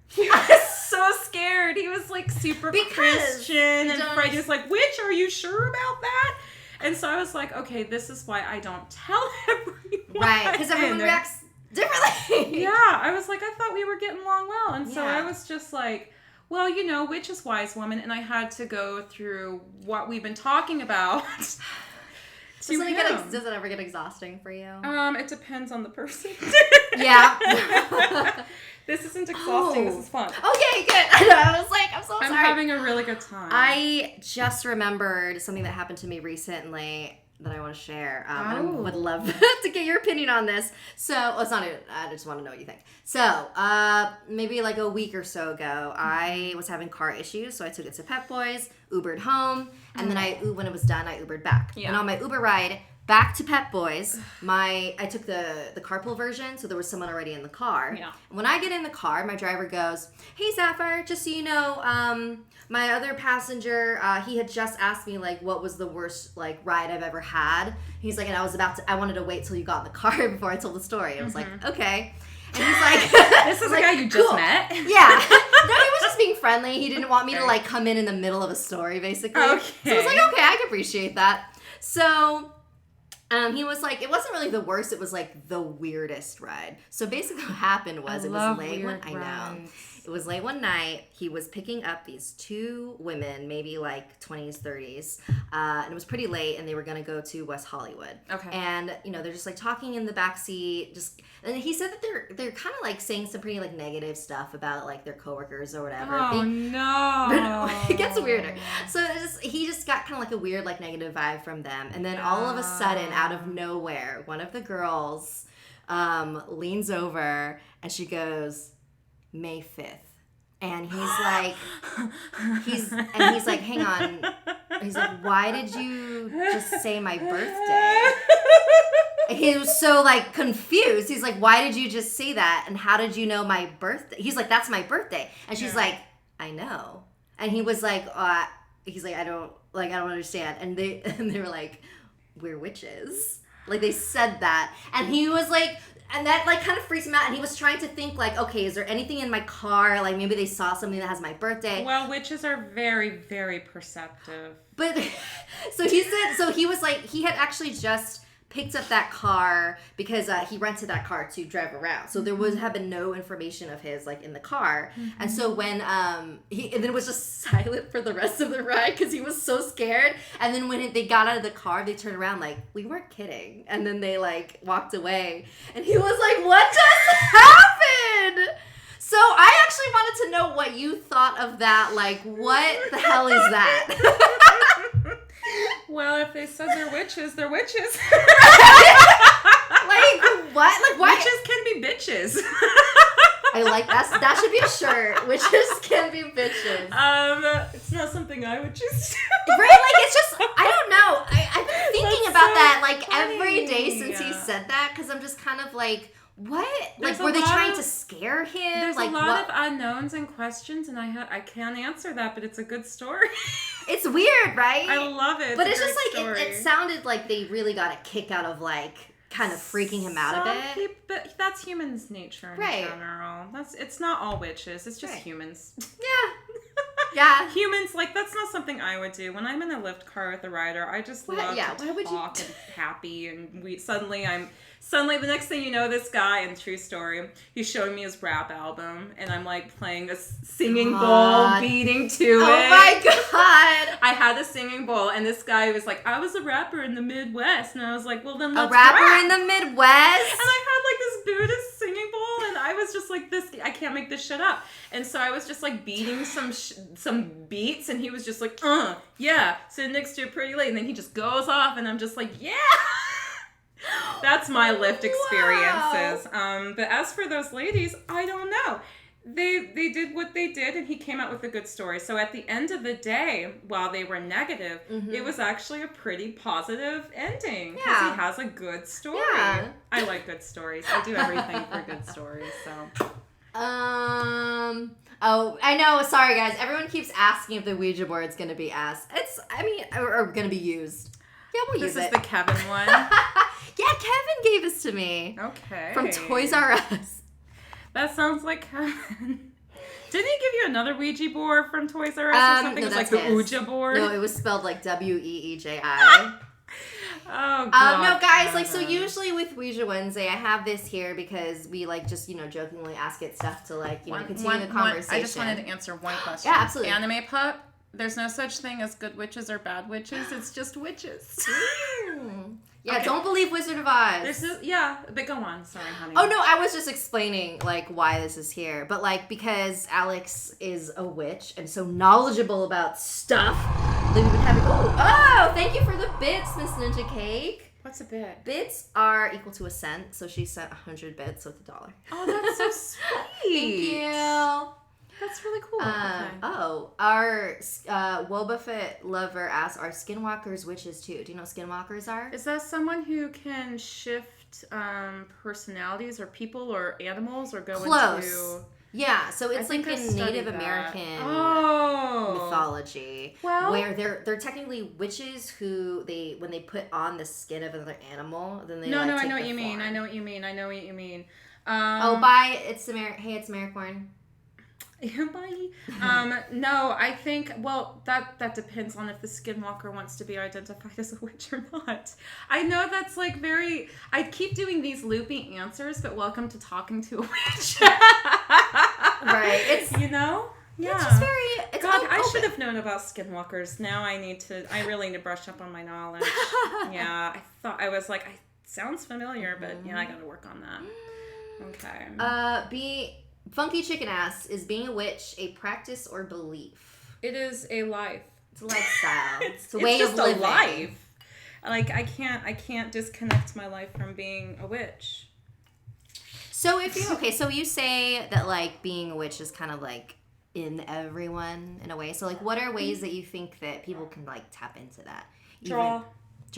he was so scared. He was like super Christian and afraid. He was like, witch, are you sure about that? And so I was like, okay, this is why I don't tell everyone. Right, because everyone reacts differently. Yeah, I was like, I thought we were getting along well. And so I was just like, well, witch is wise woman. And I had to go through what we've been talking about. Does it ever get exhausting for you? It depends on the person. Yeah. This isn't exhausting. This is fun. Okay, good. I was like, I'm so sorry. I'm having a really good time. I just remembered something that happened to me recently that I want to share. I would love to get your opinion on this. So, it's not even, I just want to know what you think. So, maybe like a week or so ago, I was having car issues, so I took it to Pep Boys, Ubered home, and then when it was done, I Ubered back. Yeah. And on my Uber ride back to Pep Boys, I took the carpool version, so there was someone already in the car. Yeah. When I get in the car, my driver goes, "Hey, Sapphire, just so you know, my other passenger, he had just asked me, like, what was the worst, like, ride I've ever had." He's like, and I wanted to wait till you got in the car before I told the story. I was like, okay. And he's like, this is the guy you just met? Yeah. No, he was just being friendly. He didn't want me to, like, come in the middle of a story, basically. Okay. So I was like, okay, I can appreciate that. So he was like, it wasn't really the worst, it was like the weirdest ride. So basically what happened was it was late It was late one night. He was picking up these two women, maybe like 20s, 30s. And it was pretty late, and they were going to go to West Hollywood. Okay. And, they're just like talking in the backseat. And he said that they're kind of like saying some pretty like negative stuff about like their coworkers or whatever. Oh, no. It gets weirder. So he just got kind of like a weird like negative vibe from them. And then all of a sudden, out of nowhere, one of the girls leans over and she goes, "May 5th. And he's like, hang on. He's like, why did you just say my birthday? He was so like confused. He's like, why did you just say that? And how did you know my birthday? He's like, that's my birthday. And she's like, I know. And he was like, he's like, I don't understand. And they were like, we're witches. Like they said that. And he was like, and that like kind of freaks him out, and he was trying to think like, okay, is there anything in my car? Like maybe they saw something that has my birthday. Well, witches are very, very perceptive. But so he said, so he was like, he had actually just picked up that car because he rented that car to drive around. So there had been no information of his like in the car. And so when and then it was just silent for the rest of the ride because he was so scared. And then when they got out of the car, they turned around like, we weren't kidding. And then they like walked away. And he was like, what just happened? So I actually wanted to know what you thought of that. Like, what the hell is that? Well, if they said they're witches, they're witches. Like, what? Like, what? Witches can be bitches. I like that. That should be a shirt. Witches can be bitches. It's not something I would choose. Right? Like, it's just, I don't know. I've been thinking about that, like, funny. every day since he said that, because I'm just kind of like, what? There's like, were they trying to scare him? There's like, a lot of unknowns and questions, and I can't answer that, but it's a good story. It's weird, right? I love it. But it's just like, it sounded like they really got a kick out of, like, kind of freaking him out a bit. But that's human's nature in general. It's not all witches. It's just humans. Yeah. Yeah. Humans, like, that's not something I would do. When I'm in a Lyft car with a rider, I just love to talk and happy, and suddenly the next thing you know, this guy, and true story, he's showing me his rap album, and I'm like playing a singing bowl, beating to it. Oh my god! I had a singing bowl, and this guy was like, I was a rapper in the Midwest, and I was like, well then let's a rapper rap. in the Midwest? And I had like this Buddhist singing bowl, and I was just like, I can't make this shit up. And so I was just like beating some beats, and he was just like, yeah, sit next to a pretty lady, and then he just goes off, and I'm just like, yeah. That's my Lyft experiences. Wow. But as for those ladies, I don't know. They did what they did, and he came out with a good story. So at the end of the day, while they were negative, it was actually a pretty positive ending because he has a good story. Yeah. I like good stories. I do everything for good stories. So. Oh, I know. Sorry, guys. Everyone keeps asking if the Ouija board's going to be asked. Or going to be used. Yeah, we'll use it. This is the Kevin one. Yeah, Kevin gave this to me. Okay. From Toys R Us. That sounds like Kevin. Didn't he give you another Ouija board from Toys R Us or something? No, it was like the OUIJA board? No, it was spelled like WEEJI. Oh, God. No, guys, like, so usually with Ouija Wednesday, I have this here because we, like, just, jokingly ask it stuff to, like, continue the conversation. I just wanted to answer one question. Yeah, absolutely. Anime pup, there's no such thing as good witches or bad witches. It's just witches. Yeah, okay. Don't believe Wizard of Oz. But go on. Sorry, honey. Oh, no, I was just explaining, like, why this is here. But, like, because Alyx is a witch and so knowledgeable about stuff, we've been having... Oh, thank you for the bits, Miss Ninja Cake. What's a bit? Bits are equal to a cent, so she sent 100 bits with $1. Oh, that's so sweet. Thank you. That's really cool. Okay. Oh, our Wobbuffet lover asks, are skinwalkers witches too? Do you know what skinwalkers are? Is that someone who can shift personalities or people or animals or go into... Yeah, so it's like in Native American mythology, where they're technically witches who when they put on the skin of another animal, then they I know what you mean. I know what you mean. It's Americorn. Bye. No, I think, that depends on if the skinwalker wants to be identified as a witch or not. I know that's like I keep doing these loopy answers, but welcome to talking to a witch. Right. It's, Yeah. It's just God, I should have known about skinwalkers. Now I really need to brush up on my knowledge. Yeah, I was like, sounds familiar, but I gotta work on that. Okay. Funky Chicken asks, is being a witch a practice or belief? It is a life. It's a lifestyle. It's a way of living. It's just a life. Like, I can't disconnect my life from being a witch. So so you say that, like, being a witch is kind of, like, in everyone in a way. So, like, what are ways that you think that people can, like, tap into that? Drawing.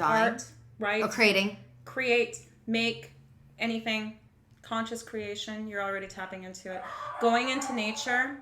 Art, right? Or creating. Create, make, anything. Conscious creation, you're already tapping into it. Going into nature,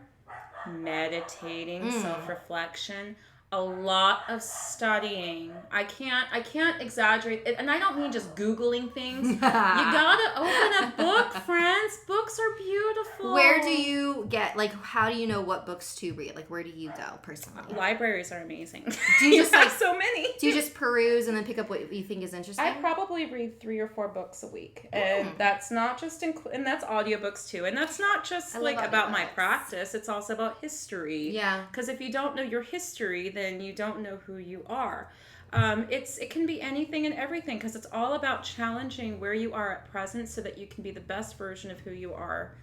meditating, self-reflection, a lot of studying. I can't exaggerate it, and I don't mean just Googling things. You gotta open a book, friends. Books are are beautiful. Where do you get, like, how do you know what books to read? Like, where do you go personally? Libraries are amazing. Do you just like so many? Do you just peruse and then pick up what you think is interesting? I probably read 3 or 4 books a week, and that's not just and that's audiobooks too, and that's not just like about my practice. It's also about history. Yeah. Because if you don't know your history, then you don't know who you are. It can be anything and everything, because it's all about challenging where you are at present so that you can be the best version of who you are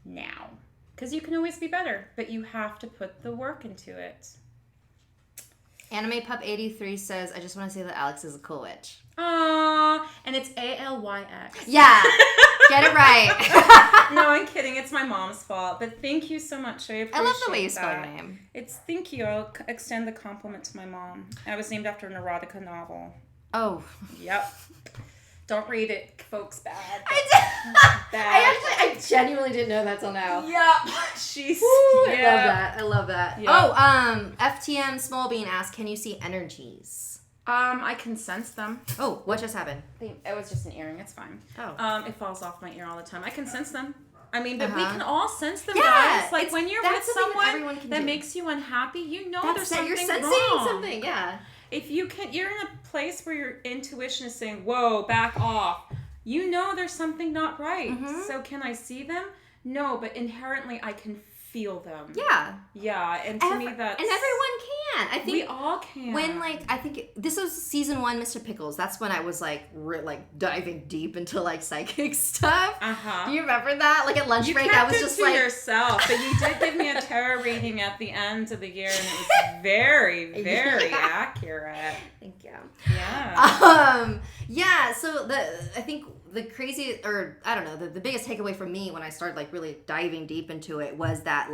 now. Because you can always be better, but you have to put the work into it. Anime Pup 83 says, I just want to say that Alyx is a cool witch. Aww, and it's Alyx. Yeah, get it right. No, I'm kidding. It's my mom's fault. But thank you so much. I appreciate I love the way you that. spell your name. Thank you. I'll extend the compliment to my mom. I was named after an erotica novel. Oh. Yep. Don't read it, folks. Bad. I genuinely didn't know that till now. Yep. She's. I love that. Yep. Oh, FTM Smallbean asked, can you see energies? I can sense them. Oh, what just happened? It was just an earring. It's fine. Oh. It falls off my ear all the time. I can sense them. I mean, but we can all sense them, yeah, guys. Like when you're with someone that do. makes you unhappy, you know there's something you're sensing wrong. Something, yeah. If you're in a place where your intuition is saying, "Whoa, back off," you know there's something not right. Mm-hmm. So can I see them? No, but inherently I can feel them. Yeah. Yeah, and to me that's... And everyone can. I think we all can. When, this was season 1, Mr. Pickles. That's when I was, diving deep into, psychic stuff. Uh-huh. Do you remember that? Like, at lunch break, I was just like... yourself, but you did give me a tarot reading at the end of the year, and it was very, very accurate. Thank you. Yeah. Yeah, so I think the crazy, or I don't know, the biggest takeaway for me when I started really diving deep into it was that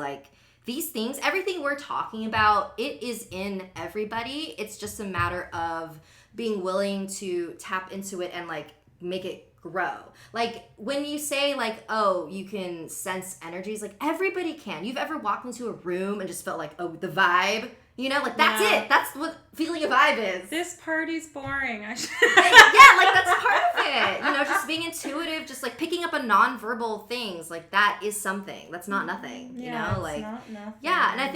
these things, everything we're talking about, it is in everybody. It's just a matter of being willing to tap into it and make it grow. When you say oh, you can sense energies, everybody can. You've ever walked into a room and just felt the vibe? You know, that's it. That's what feeling a vibe is. This party's boring. Yeah, that's part of it. You know, just being intuitive, just picking up a nonverbal things, that is something. That's not nothing. You know, it's not nothing. Yeah, and I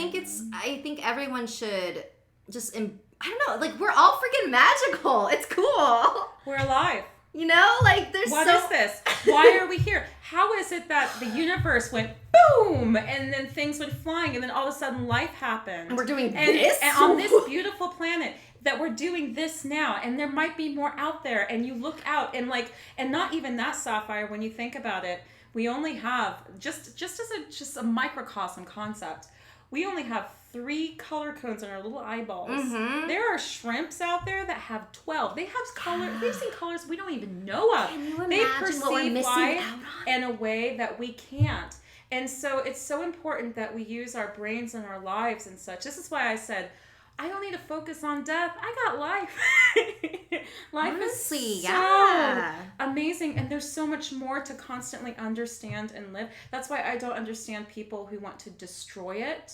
think everyone should just, I don't know, we're all freaking magical. It's cool. We're alive. You know, there's What is this? Why are we here? How is it that the universe went boom and then things went flying and then all of a sudden life happened? And we're doing this? And on this beautiful planet that we're doing this now, and there might be more out there, and you look out and and not even that, Sapphire, when you think about it, we only have, just as a microcosm concept, we only have 3 color codes on our little eyeballs. Mm-hmm. There are shrimps out there that have 12. They have color. They've seen colors we don't even know of. Can you they imagine perceive what we're missing life out on? in a way that we can't. And so it's so important that we use our brains in our lives and such. This is why I said, I don't need to focus on death. I got life. Life Honestly, is so amazing, and there's so much more to constantly understand and live. That's why I don't understand people who want to destroy it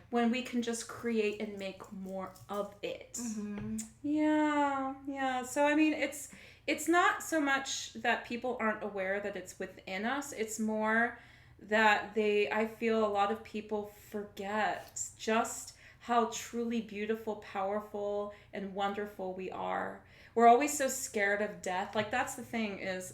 when we can just create and make more of it. Mm-hmm. Yeah. So I mean, it's not so much that people aren't aware that it's within us. It's more that I feel a lot of people forget just how truly beautiful, powerful, and wonderful we are. We're always so scared of death. That's the thing is,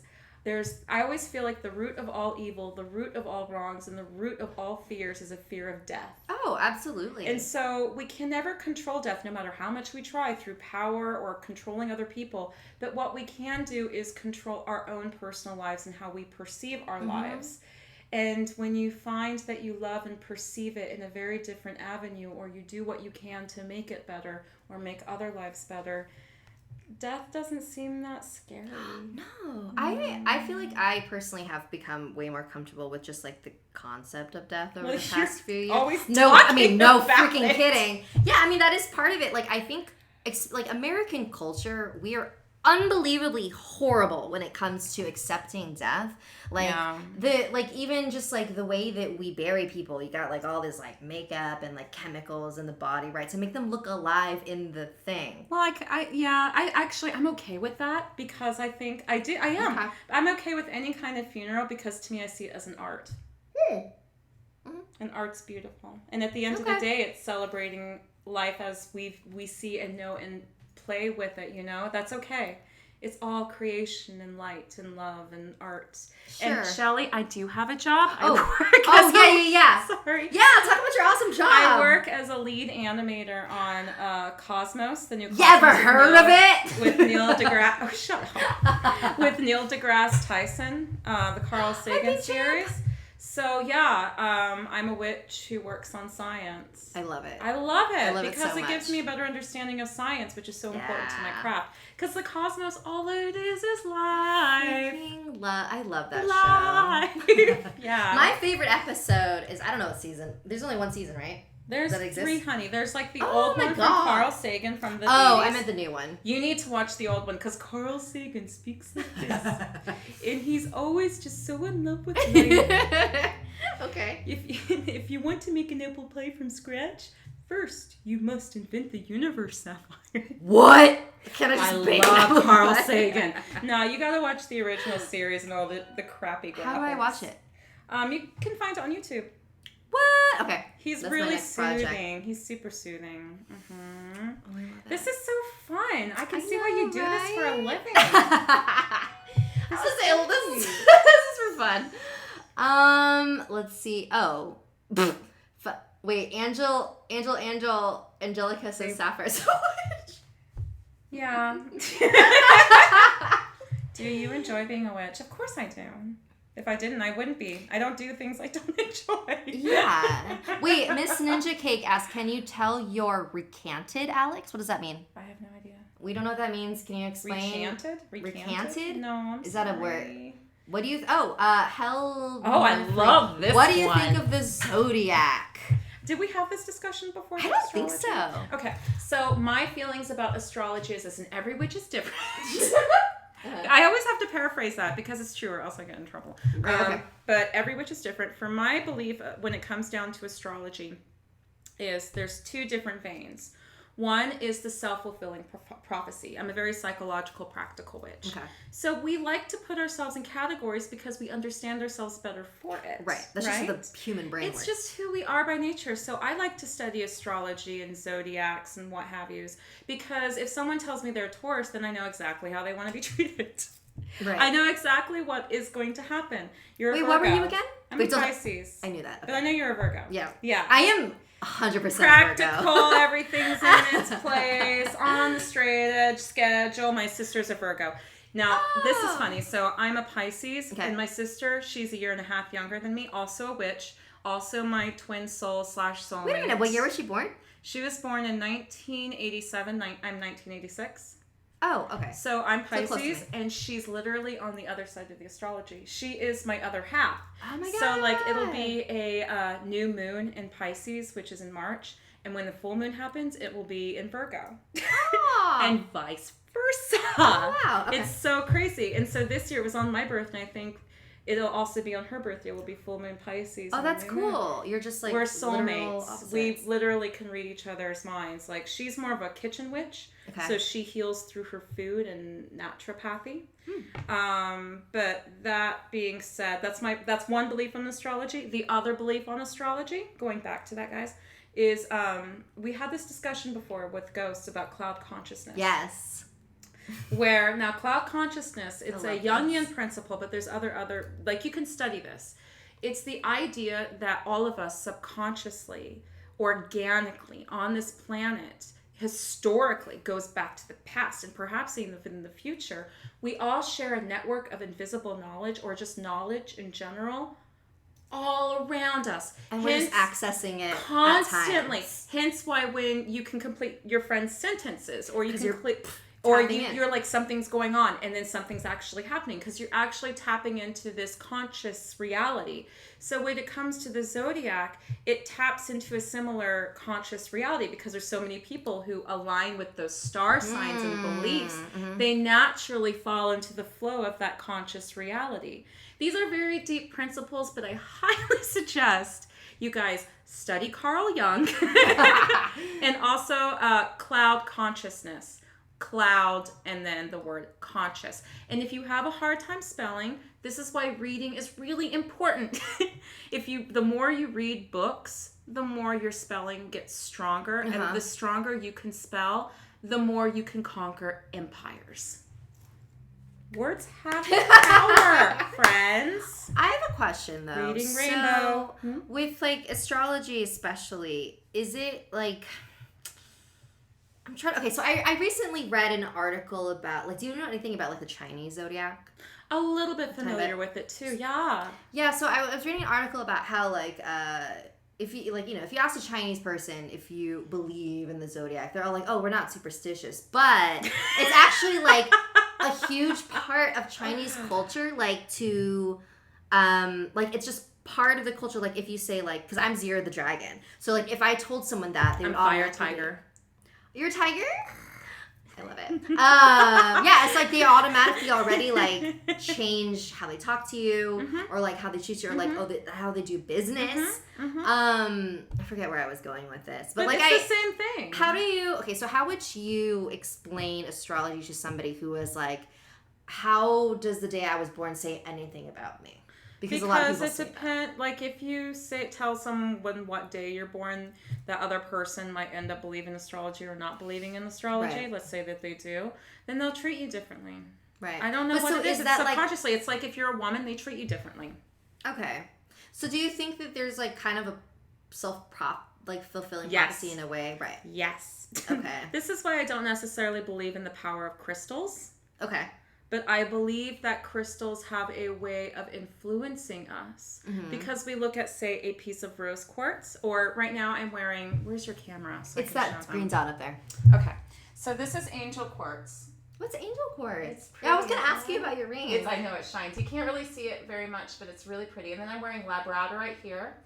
I always feel the root of all evil, the root of all wrongs, and the root of all fears is a fear of death. Oh, absolutely. And so we can never control death, no matter how much we try through power or controlling other people. But what we can do is control our own personal lives and how we perceive our lives. And when you find that you love and perceive it in a very different avenue, or you do what you can to make it better or make other lives better, death doesn't seem that scary. No. I feel I personally have become way more comfortable with just the concept of death over the past few years. No freaking kidding. Yeah, I mean, that is part of it. I think American culture, we are unbelievably horrible when it comes to accepting death. Like even just like the way that we bury people, you got like all this like makeup and like chemicals in the body, right, to make them look alive in the thing. Well, I'm okay with that because I think I am. Okay. I'm okay with any kind of funeral because to me I see it as an art. And art's beautiful. And at the end of the day, it's celebrating life as we see and know and play with it, you know? That's okay. It's all creation and light and love and art. Sure. And Shelly, I do have a job. Yeah. Sorry. Yeah, talk about your awesome job. I work as a lead animator on Cosmos, the new Cosmos. You ever heard of it? With Neil deGrasse. Oh, shut up. With Neil deGrasse Tyson, the Carl Sagan series. So I'm a witch who works on science. I love it. I love it because so it gives me a better understanding of science, which is so important to my craft. Because the cosmos, all it is life. I love that show. Yeah. My favorite episode is, I don't know what season. There's only one season, right? There's 3, honey. There's like the old one from Carl Sagan from the 80s. I meant the new one. You need to watch the old one because Carl Sagan speaks like this. And he's always just so in love with life. Okay. If you want to make an apple pie from scratch, first you must invent the universe, Sapphire. What? Can I just bake love Carl Sagan. No, you gotta watch the original series and all the crappy graphics. How do I watch it? You can find it on YouTube. What? Okay. He's really soothing. Project. He's super soothing. Mm-hmm. Oh, this is so fun. I can see why you do this for a living. This is for fun. Let's see. Oh. Wait, Angelica says Sapphire so much. Yeah. Do you enjoy being a witch? Of course I do. If I didn't, I wouldn't be. I don't do things I don't enjoy. Yeah. Wait, Miss Ninja Cake asks, can you tell you're recanted, Alex? What does that mean? I have no idea. We don't know what that means. Can you explain? Recanted? No, I'm Is sorry. That a word? What do you... hell... Oh, I love this What do you think of the Zodiac? Did we have this discussion before? I don't think so. Okay, so my feelings about astrology is this, and every witch is different. I always have to paraphrase that because it's true or else I get in trouble. Okay. But every witch is different. For my belief, when it comes down to astrology, is there's 2 different veins. One is the self-fulfilling prophecy. I'm a very psychological, practical witch. Okay. So we like to put ourselves in categories because we understand ourselves better for it. Right. That's just the human brain. It's just who we are by nature. So I like to study astrology and zodiacs and what have yous because if someone tells me they're a Taurus, then I know exactly how they want to be treated. Right. I know exactly what is going to happen. You're a Virgo. What were you again? I'm a Pisces. I knew that. Okay. But I know you're a Virgo. Yeah. Yeah. I am 100% practical. Everything's in its place on the straight edge schedule. My sister's a Virgo. Now this is funny. So I'm a Pisces, and my sister, she's 1.5 years younger than me. Also a witch. Also my twin soulmate. Wait a minute. What year was she born? She was born in 1987. I'm 1986. Oh, okay. So I'm Pisces, and she's literally on the other side of the astrology. She is my other half. Oh my God. So like it'll be a new moon in Pisces, which is in March, and when the full moon happens, it will be in Virgo. Oh. And vice versa. Oh, wow. Okay. It's so crazy. And so this year it was on my birthday, I think. It'll also be on her birthday. It will be full moon Pisces. Oh, that's cool. You're just like... We're soulmates. We literally can read each other's minds. Like, she's more of a kitchen witch. Okay. So she heals through her food and naturopathy. But that being said, that's one belief on astrology. The other belief on astrology, going back to that, guys, is we had this discussion before with ghosts about cloud consciousness. Yes. Where now cloud consciousness, it's a Jungian principle, but there's other like you can study this. It's the idea that all of us subconsciously, organically on this planet, historically goes back to the past and perhaps even in the future. We all share a network of invisible knowledge or just knowledge in general all around us. And we're just accessing it constantly. Hence why when you can complete your friend's sentences or you can complete... Or you're like, something's going on, and then something's actually happening because you're actually tapping into this conscious reality. So when it comes to the zodiac, it taps into a similar conscious reality because there's so many people who align with those star signs and beliefs. They naturally fall into the flow of that conscious reality. These are very deep principles, but I highly suggest you guys study Carl Jung and also cloud consciousness. Cloud and then the word conscious. And if you have a hard time spelling, this is why reading is really important. The more you read books, the more your spelling gets stronger, and the stronger you can spell, the more you can conquer empires. Words have power, friends. I have a question though. Reading rainbow. With like astrology especially, is it like, okay, so I recently read an article about, like, do you know anything about like the Chinese zodiac? A little bit familiar with it too, yeah. Yeah, so I was reading an article about how like if you if you ask a Chinese person if you believe in the zodiac, they're all like, oh, we're not superstitious, but it's actually like a huge part of Chinese culture, like to like it's just part of the culture. Like if you say like, because I'm Zero the Dragon, so like if I told someone that, they would fire tiger. You're a tiger? I love it. Yeah, it's like they automatically already like change how they talk to you, or like how they treat you, or like how they do business. I forget where I was going with this, but like it's the same thing. How would you explain astrology to somebody who was like, how does the day I was born say anything about me? Because a lot of people it depends. Like if you tell someone what day you're born, that other person might end up believing in astrology or not believing in astrology. Right. Let's say that they do, then they'll treat you differently. Right. I don't know what it is. It's subconsciously. It's like if you're a woman, they treat you differently. Okay. So do you think that there's like kind of a fulfilling prophecy in a way? Right. Yes. Okay. This is why I don't necessarily believe in the power of crystals. Okay. But I believe that crystals have a way of influencing us. Because we look at, say, a piece of rose quartz, or right now I'm wearing, where's your camera? So it's that green dot up there. Okay. So this is angel quartz. What's angel quartz? Yeah, I was going to ask you about your ring. I know it shines. You can't really see it very much, but it's really pretty. And then I'm wearing labradorite here.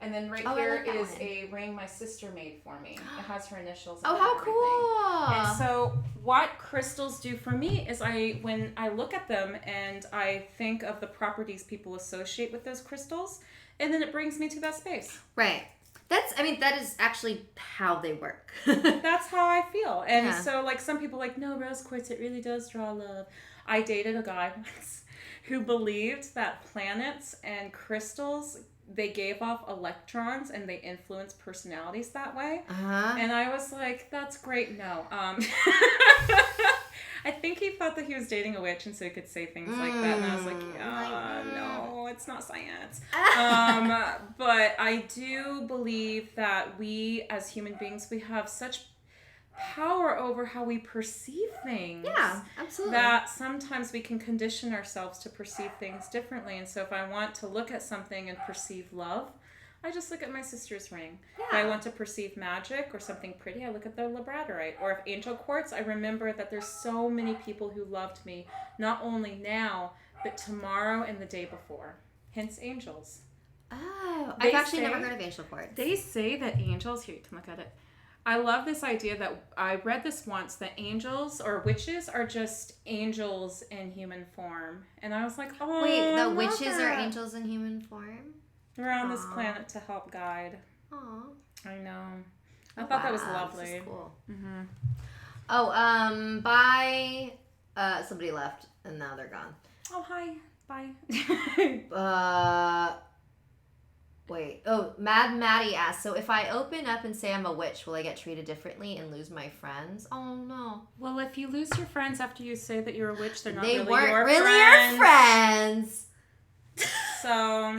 And then here is a ring my sister made for me. It has her initials. Oh, how cool! And so what crystals do for me is when I look at them and I think of the properties people associate with those crystals, and then it brings me to that space. Right. That is actually how they work. That's how I feel. And so like some people like, no, rose quartz, it really does draw love. I dated a guy once who believed that planets and crystals, they gave off electrons and they influence personalities that way. And I was like, that's great. No. I think he thought that he was dating a witch and so he could say things like that. And I was like, no, it's not science. But I do believe that we as human beings, we have such power over how we perceive things. Yeah, absolutely. That sometimes we can condition ourselves to perceive things differently. And so if I want to look at something and perceive love, I just look at my sister's ring. Yeah. If I want to perceive magic or something pretty, I look at the labradorite. Or if angel quartz, I remember that there's so many people who loved me, not only now, but tomorrow and the day before. Hence angels. Oh, I've actually never heard of angel quartz. They say that angels, here, you can look at it. I love this idea that I read this once, that angels or witches are just angels in human form. And I was like, oh, wait, the witches are angels in human form? They're on this planet to help guide. Aww. I know. I thought that was lovely. This is cool. Oh, bye. Somebody left and now they're gone. Oh, hi. Bye. Wait. Oh, Mad Maddie asked, so if I open up and say I'm a witch, will I get treated differently and lose my friends? Oh, no. Well, if you lose your friends after you say that you're a witch, they're not they really weren't your really friends. your friends. So...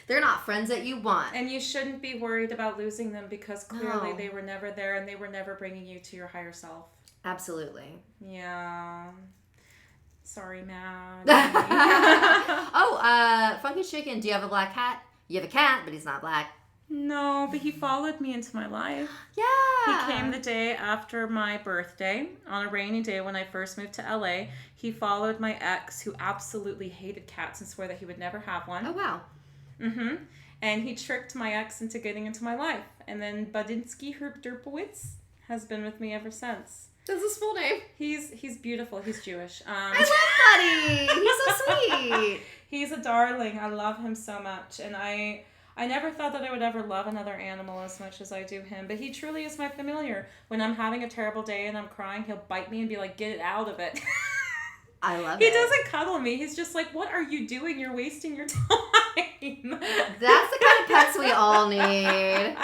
they're not friends that you want. And you shouldn't be worried about losing them because clearly they were never there and they were never bringing you to your higher self. Absolutely. Yeah. Sorry, Matt. Funky Chicken, do you have a black cat? You have a cat, but he's not black. No, but he followed me into my life. Yeah. He came the day after my birthday, on a rainy day when I first moved to LA. He followed my ex, who absolutely hated cats and swore that he would never have one. Oh, wow. Mm-hmm. And he tricked my ex into getting into my life. And then Badinsky Derpowitz has been with me ever since. That's his full name. He's beautiful. He's Jewish. I love Buddy. He's so sweet. He's a darling. I love him so much. And I never thought that I would ever love another animal as much as I do him. But he truly is my familiar. When I'm having a terrible day and I'm crying, he'll bite me and be like, get it out of it. I love it. He doesn't cuddle me. He's just like, what are you doing? You're wasting your time. That's the kind of pets we all need.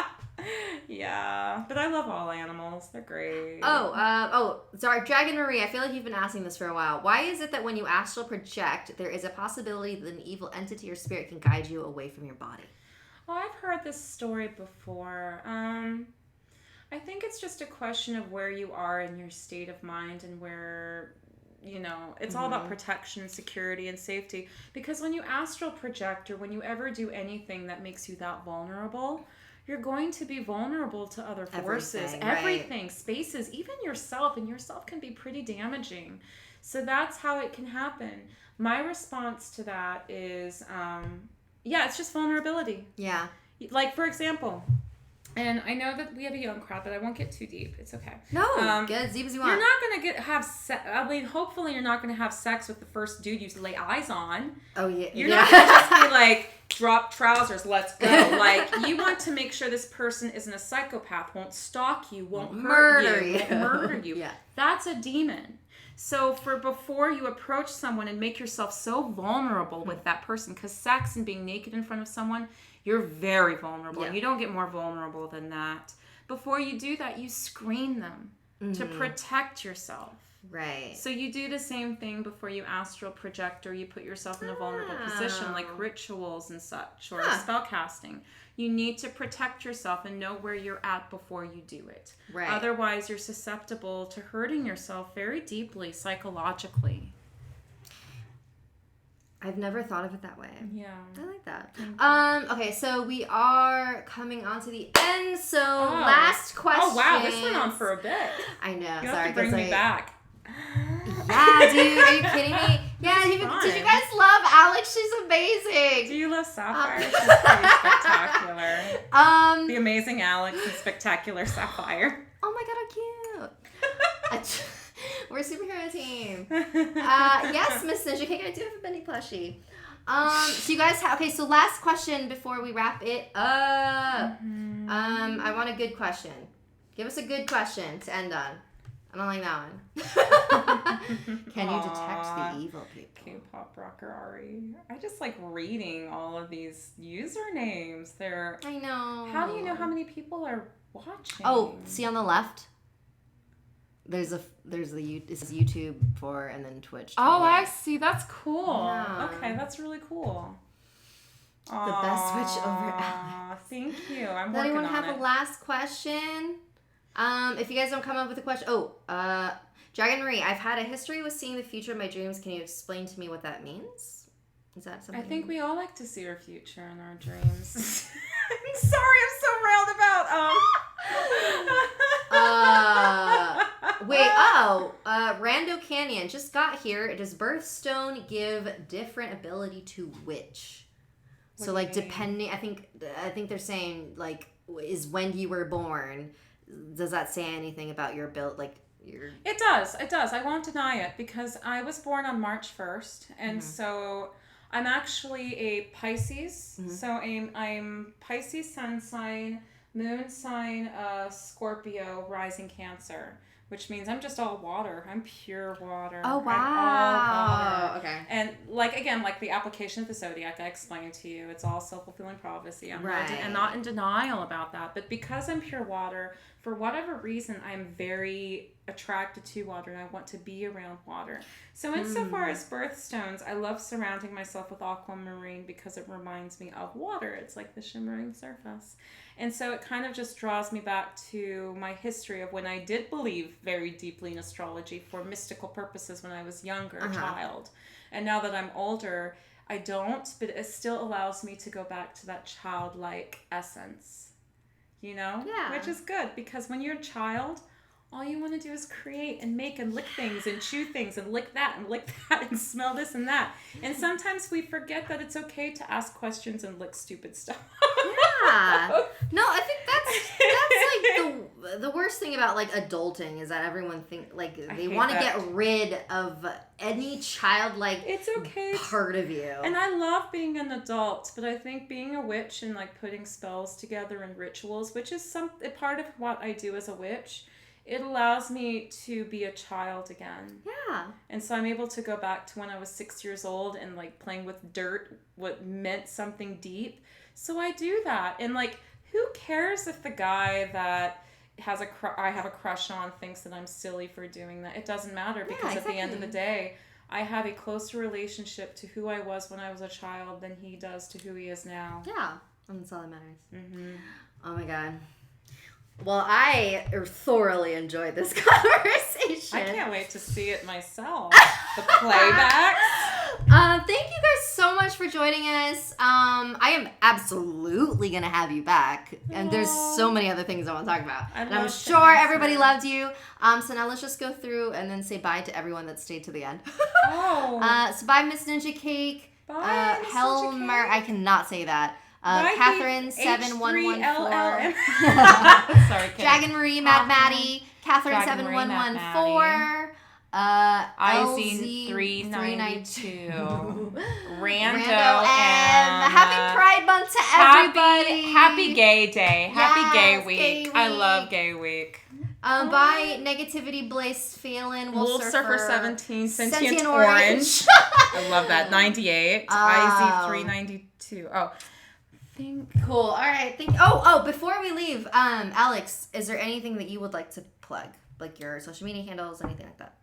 Yeah, but I love all animals. They're great. Sorry, Dragon Marie, I feel like you've been asking this for a while. Why is it that when you astral project, there is a possibility that an evil entity or spirit can guide you away from your body? Oh, I've heard this story before. I think it's just a question of where you are in your state of mind and where, it's all about protection, security, and safety. Because when you astral project or when you ever do anything that makes you that vulnerable, you're going to be vulnerable to other forces, everything, spaces, even yourself, and yourself can be pretty damaging. So that's how it can happen. My response to that is, it's just vulnerability. Yeah. Like, for example, and I know that we have a young crowd, but I won't get too deep. It's okay. No, get as deep as you want. You're not going to have sex. I mean, hopefully you're not going to have sex with the first dude you lay eyes on. Oh, yeah. You're not going to just be like, drop trousers, let's go. Like, you want to make sure this person isn't a psychopath, won't stalk you, won't murder you. Yeah. That's a demon. So before you approach someone and make yourself so vulnerable with that person, because sex and being naked in front of someone, you're very vulnerable. Yeah. And you don't get more vulnerable than that. Before you do that, you screen them to protect yourself. Right. So you do the same thing before you astral project or you put yourself in a vulnerable position, like rituals and such, or spell casting. You need to protect yourself and know where you're at before you do it. Right. Otherwise, you're susceptible to hurting yourself very deeply psychologically. I've never thought of it that way. Yeah. I like that. Okay, so we are coming on to the end. So last question. Oh, wow. This went on for a bit. I know. You Sorry. have to bring me back. Yeah, dude. Are you kidding me? Yeah, did you guys love Alyx? She's amazing. Do you love Sapphire? She's pretty spectacular. The amazing Alyx and spectacular Sapphire. Oh my god, how cute. We're a superhero team. Yes, Miss Ninja Cake, I do have a Bendy plushie. So you guys so last question before we wrap it up. I want a good question. Give us a good question to end on. I don't like that one. Can you detect the evil people? K-pop rocker Ari. I just like reading all of these usernames. I know. How do you know how many people are watching? Oh, see on the left? It says YouTube for and then Twitch. Oh, I see. That's cool. Yeah. Okay, that's really cool. The best witch over Alyx. Thank you. I'm Does working anyone on have a last question? If you guys don't come up with a question, Dragon Marie, I've had a history with seeing the future in my dreams. Can you explain to me what that means? Is that something? I think we all like to see our future in our dreams. I'm sorry, I'm so railed about. Rando Canyon just got here. Does birthstone give different ability to witch? So like depending, I think they're saying like is when you were born. Does that say anything about your build? Like your? It does. I won't deny it because I was born on March 1st, and so I'm actually a Pisces. So I'm Pisces sun sign, moon sign, Scorpio, rising Cancer. Which means I'm just all water. I'm pure water. Oh, wow. I'm all water. Okay. And like the application of the zodiac, I explained to you, it's all self-fulfilling prophecy. I'm not in denial about that. But because I'm pure water, for whatever reason, I'm very attracted to water and I want to be around water. So insofar as birthstones, I love surrounding myself with aquamarine because it reminds me of water. It's like the shimmering surface. And so it kind of just draws me back to my history of when I did believe very deeply in astrology for mystical purposes when I was younger, a child. And now that I'm older, I don't, but it still allows me to go back to that childlike essence, you know? Yeah. Which is good, because when you're a child, all you want to do is create and make and lick things and chew things and lick that and smell this and that. And sometimes we forget that it's okay to ask questions and lick stupid stuff. Yeah. No, I think that's like the worst thing about like adulting is that everyone they want to get rid of any childlike it's okay part of you. And I love being an adult, but I think being a witch and like putting spells together and rituals, which is a part of what I do as a witch, it allows me to be a child again. Yeah. And so I'm able to go back to when I was 6 years old and like playing with dirt, what meant something deep. So I do that. And like, who cares if the guy that I have a crush on thinks that I'm silly for doing that? It doesn't matter, because at the end of the day, I have a closer relationship to who I was when I was a child than he does to who he is now. Yeah. And that's all that matters. Mm-hmm. Oh my God. Well, I thoroughly enjoyed this conversation. I can't wait to see it myself. The playback. Thank you guys so much for joining us. I am absolutely going to have you back. And there's so many other things I want to talk about. And I'm sure everybody loved you. So now let's just go through and then say bye to everyone that stayed to the end. So bye, Miss Ninja Cake. Bye, Miss Ninja Cake. I cannot say that. Catherine 7114. Sorry, Dragon Marie, Mad Maddie, Catherine 7114. IZ 392. Rando M. Happy Pride Month to everybody. Happy Gay Day. Happy Gay Week. Gay Week. I love Gay Week. Bye, Negativity Blaze Phelan, Wolf Surfer 17, Sentient Orange. I love that. 98. IZ 392. Oh. Cool. All right. Before we leave, Alyx, is there anything that you would like to plug? Like your social media handles, anything like that?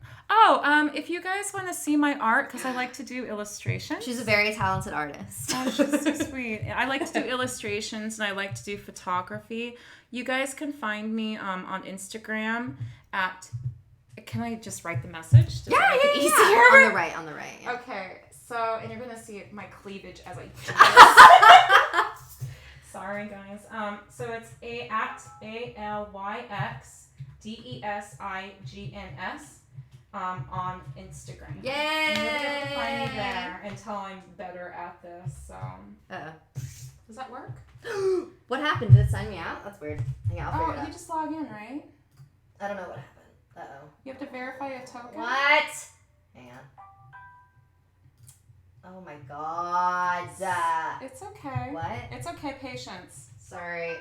If you guys want to see my art, because I like to do illustrations. She's a very talented artist. Oh, she's so sweet. I like to do illustrations and I like to do photography. You guys can find me on Instagram at... Can I just write the message? Yeah. On the right. Yeah. Okay. So, and you're going to see my cleavage as I do this. Sorry, guys. So it's at ALYX DESIGNS on Instagram. Yay! And you'll be able to find me there until I'm better at this. Does that work? What happened? Did it sign me out? That's weird. Hang on, I'll figure it out. You just log in, right? I don't know what happened. Uh-oh. You have to verify a token? What? Hang on. Oh my God. It's okay. What? It's okay, patience. Sorry.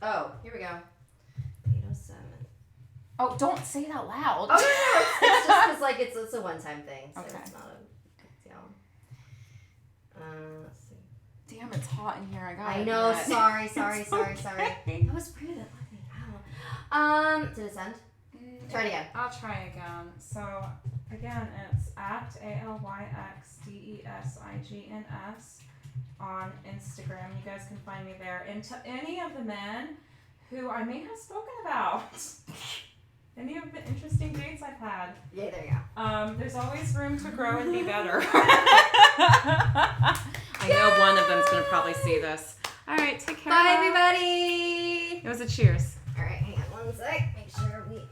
Oh, here we go. 807. Oh, don't say it out loud. Oh, no. It's just because, like, it's a one-time thing. So okay. It's not a big deal. Let's see. Damn, it's hot in here. I know. Sorry. That was pretty. That let me out. Did it send? Try it again. I'll try again. So, again, it's at ALYXDESIGNS on Instagram. You guys can find me there. And to any of the men who I may have spoken about, any of the interesting dates I've had. Yeah, there you go. There's always room to grow and be better. I know one of them's going to probably see this. All right, take care. Bye, everybody. It was a cheers. All right, hang on one sec. Make sure we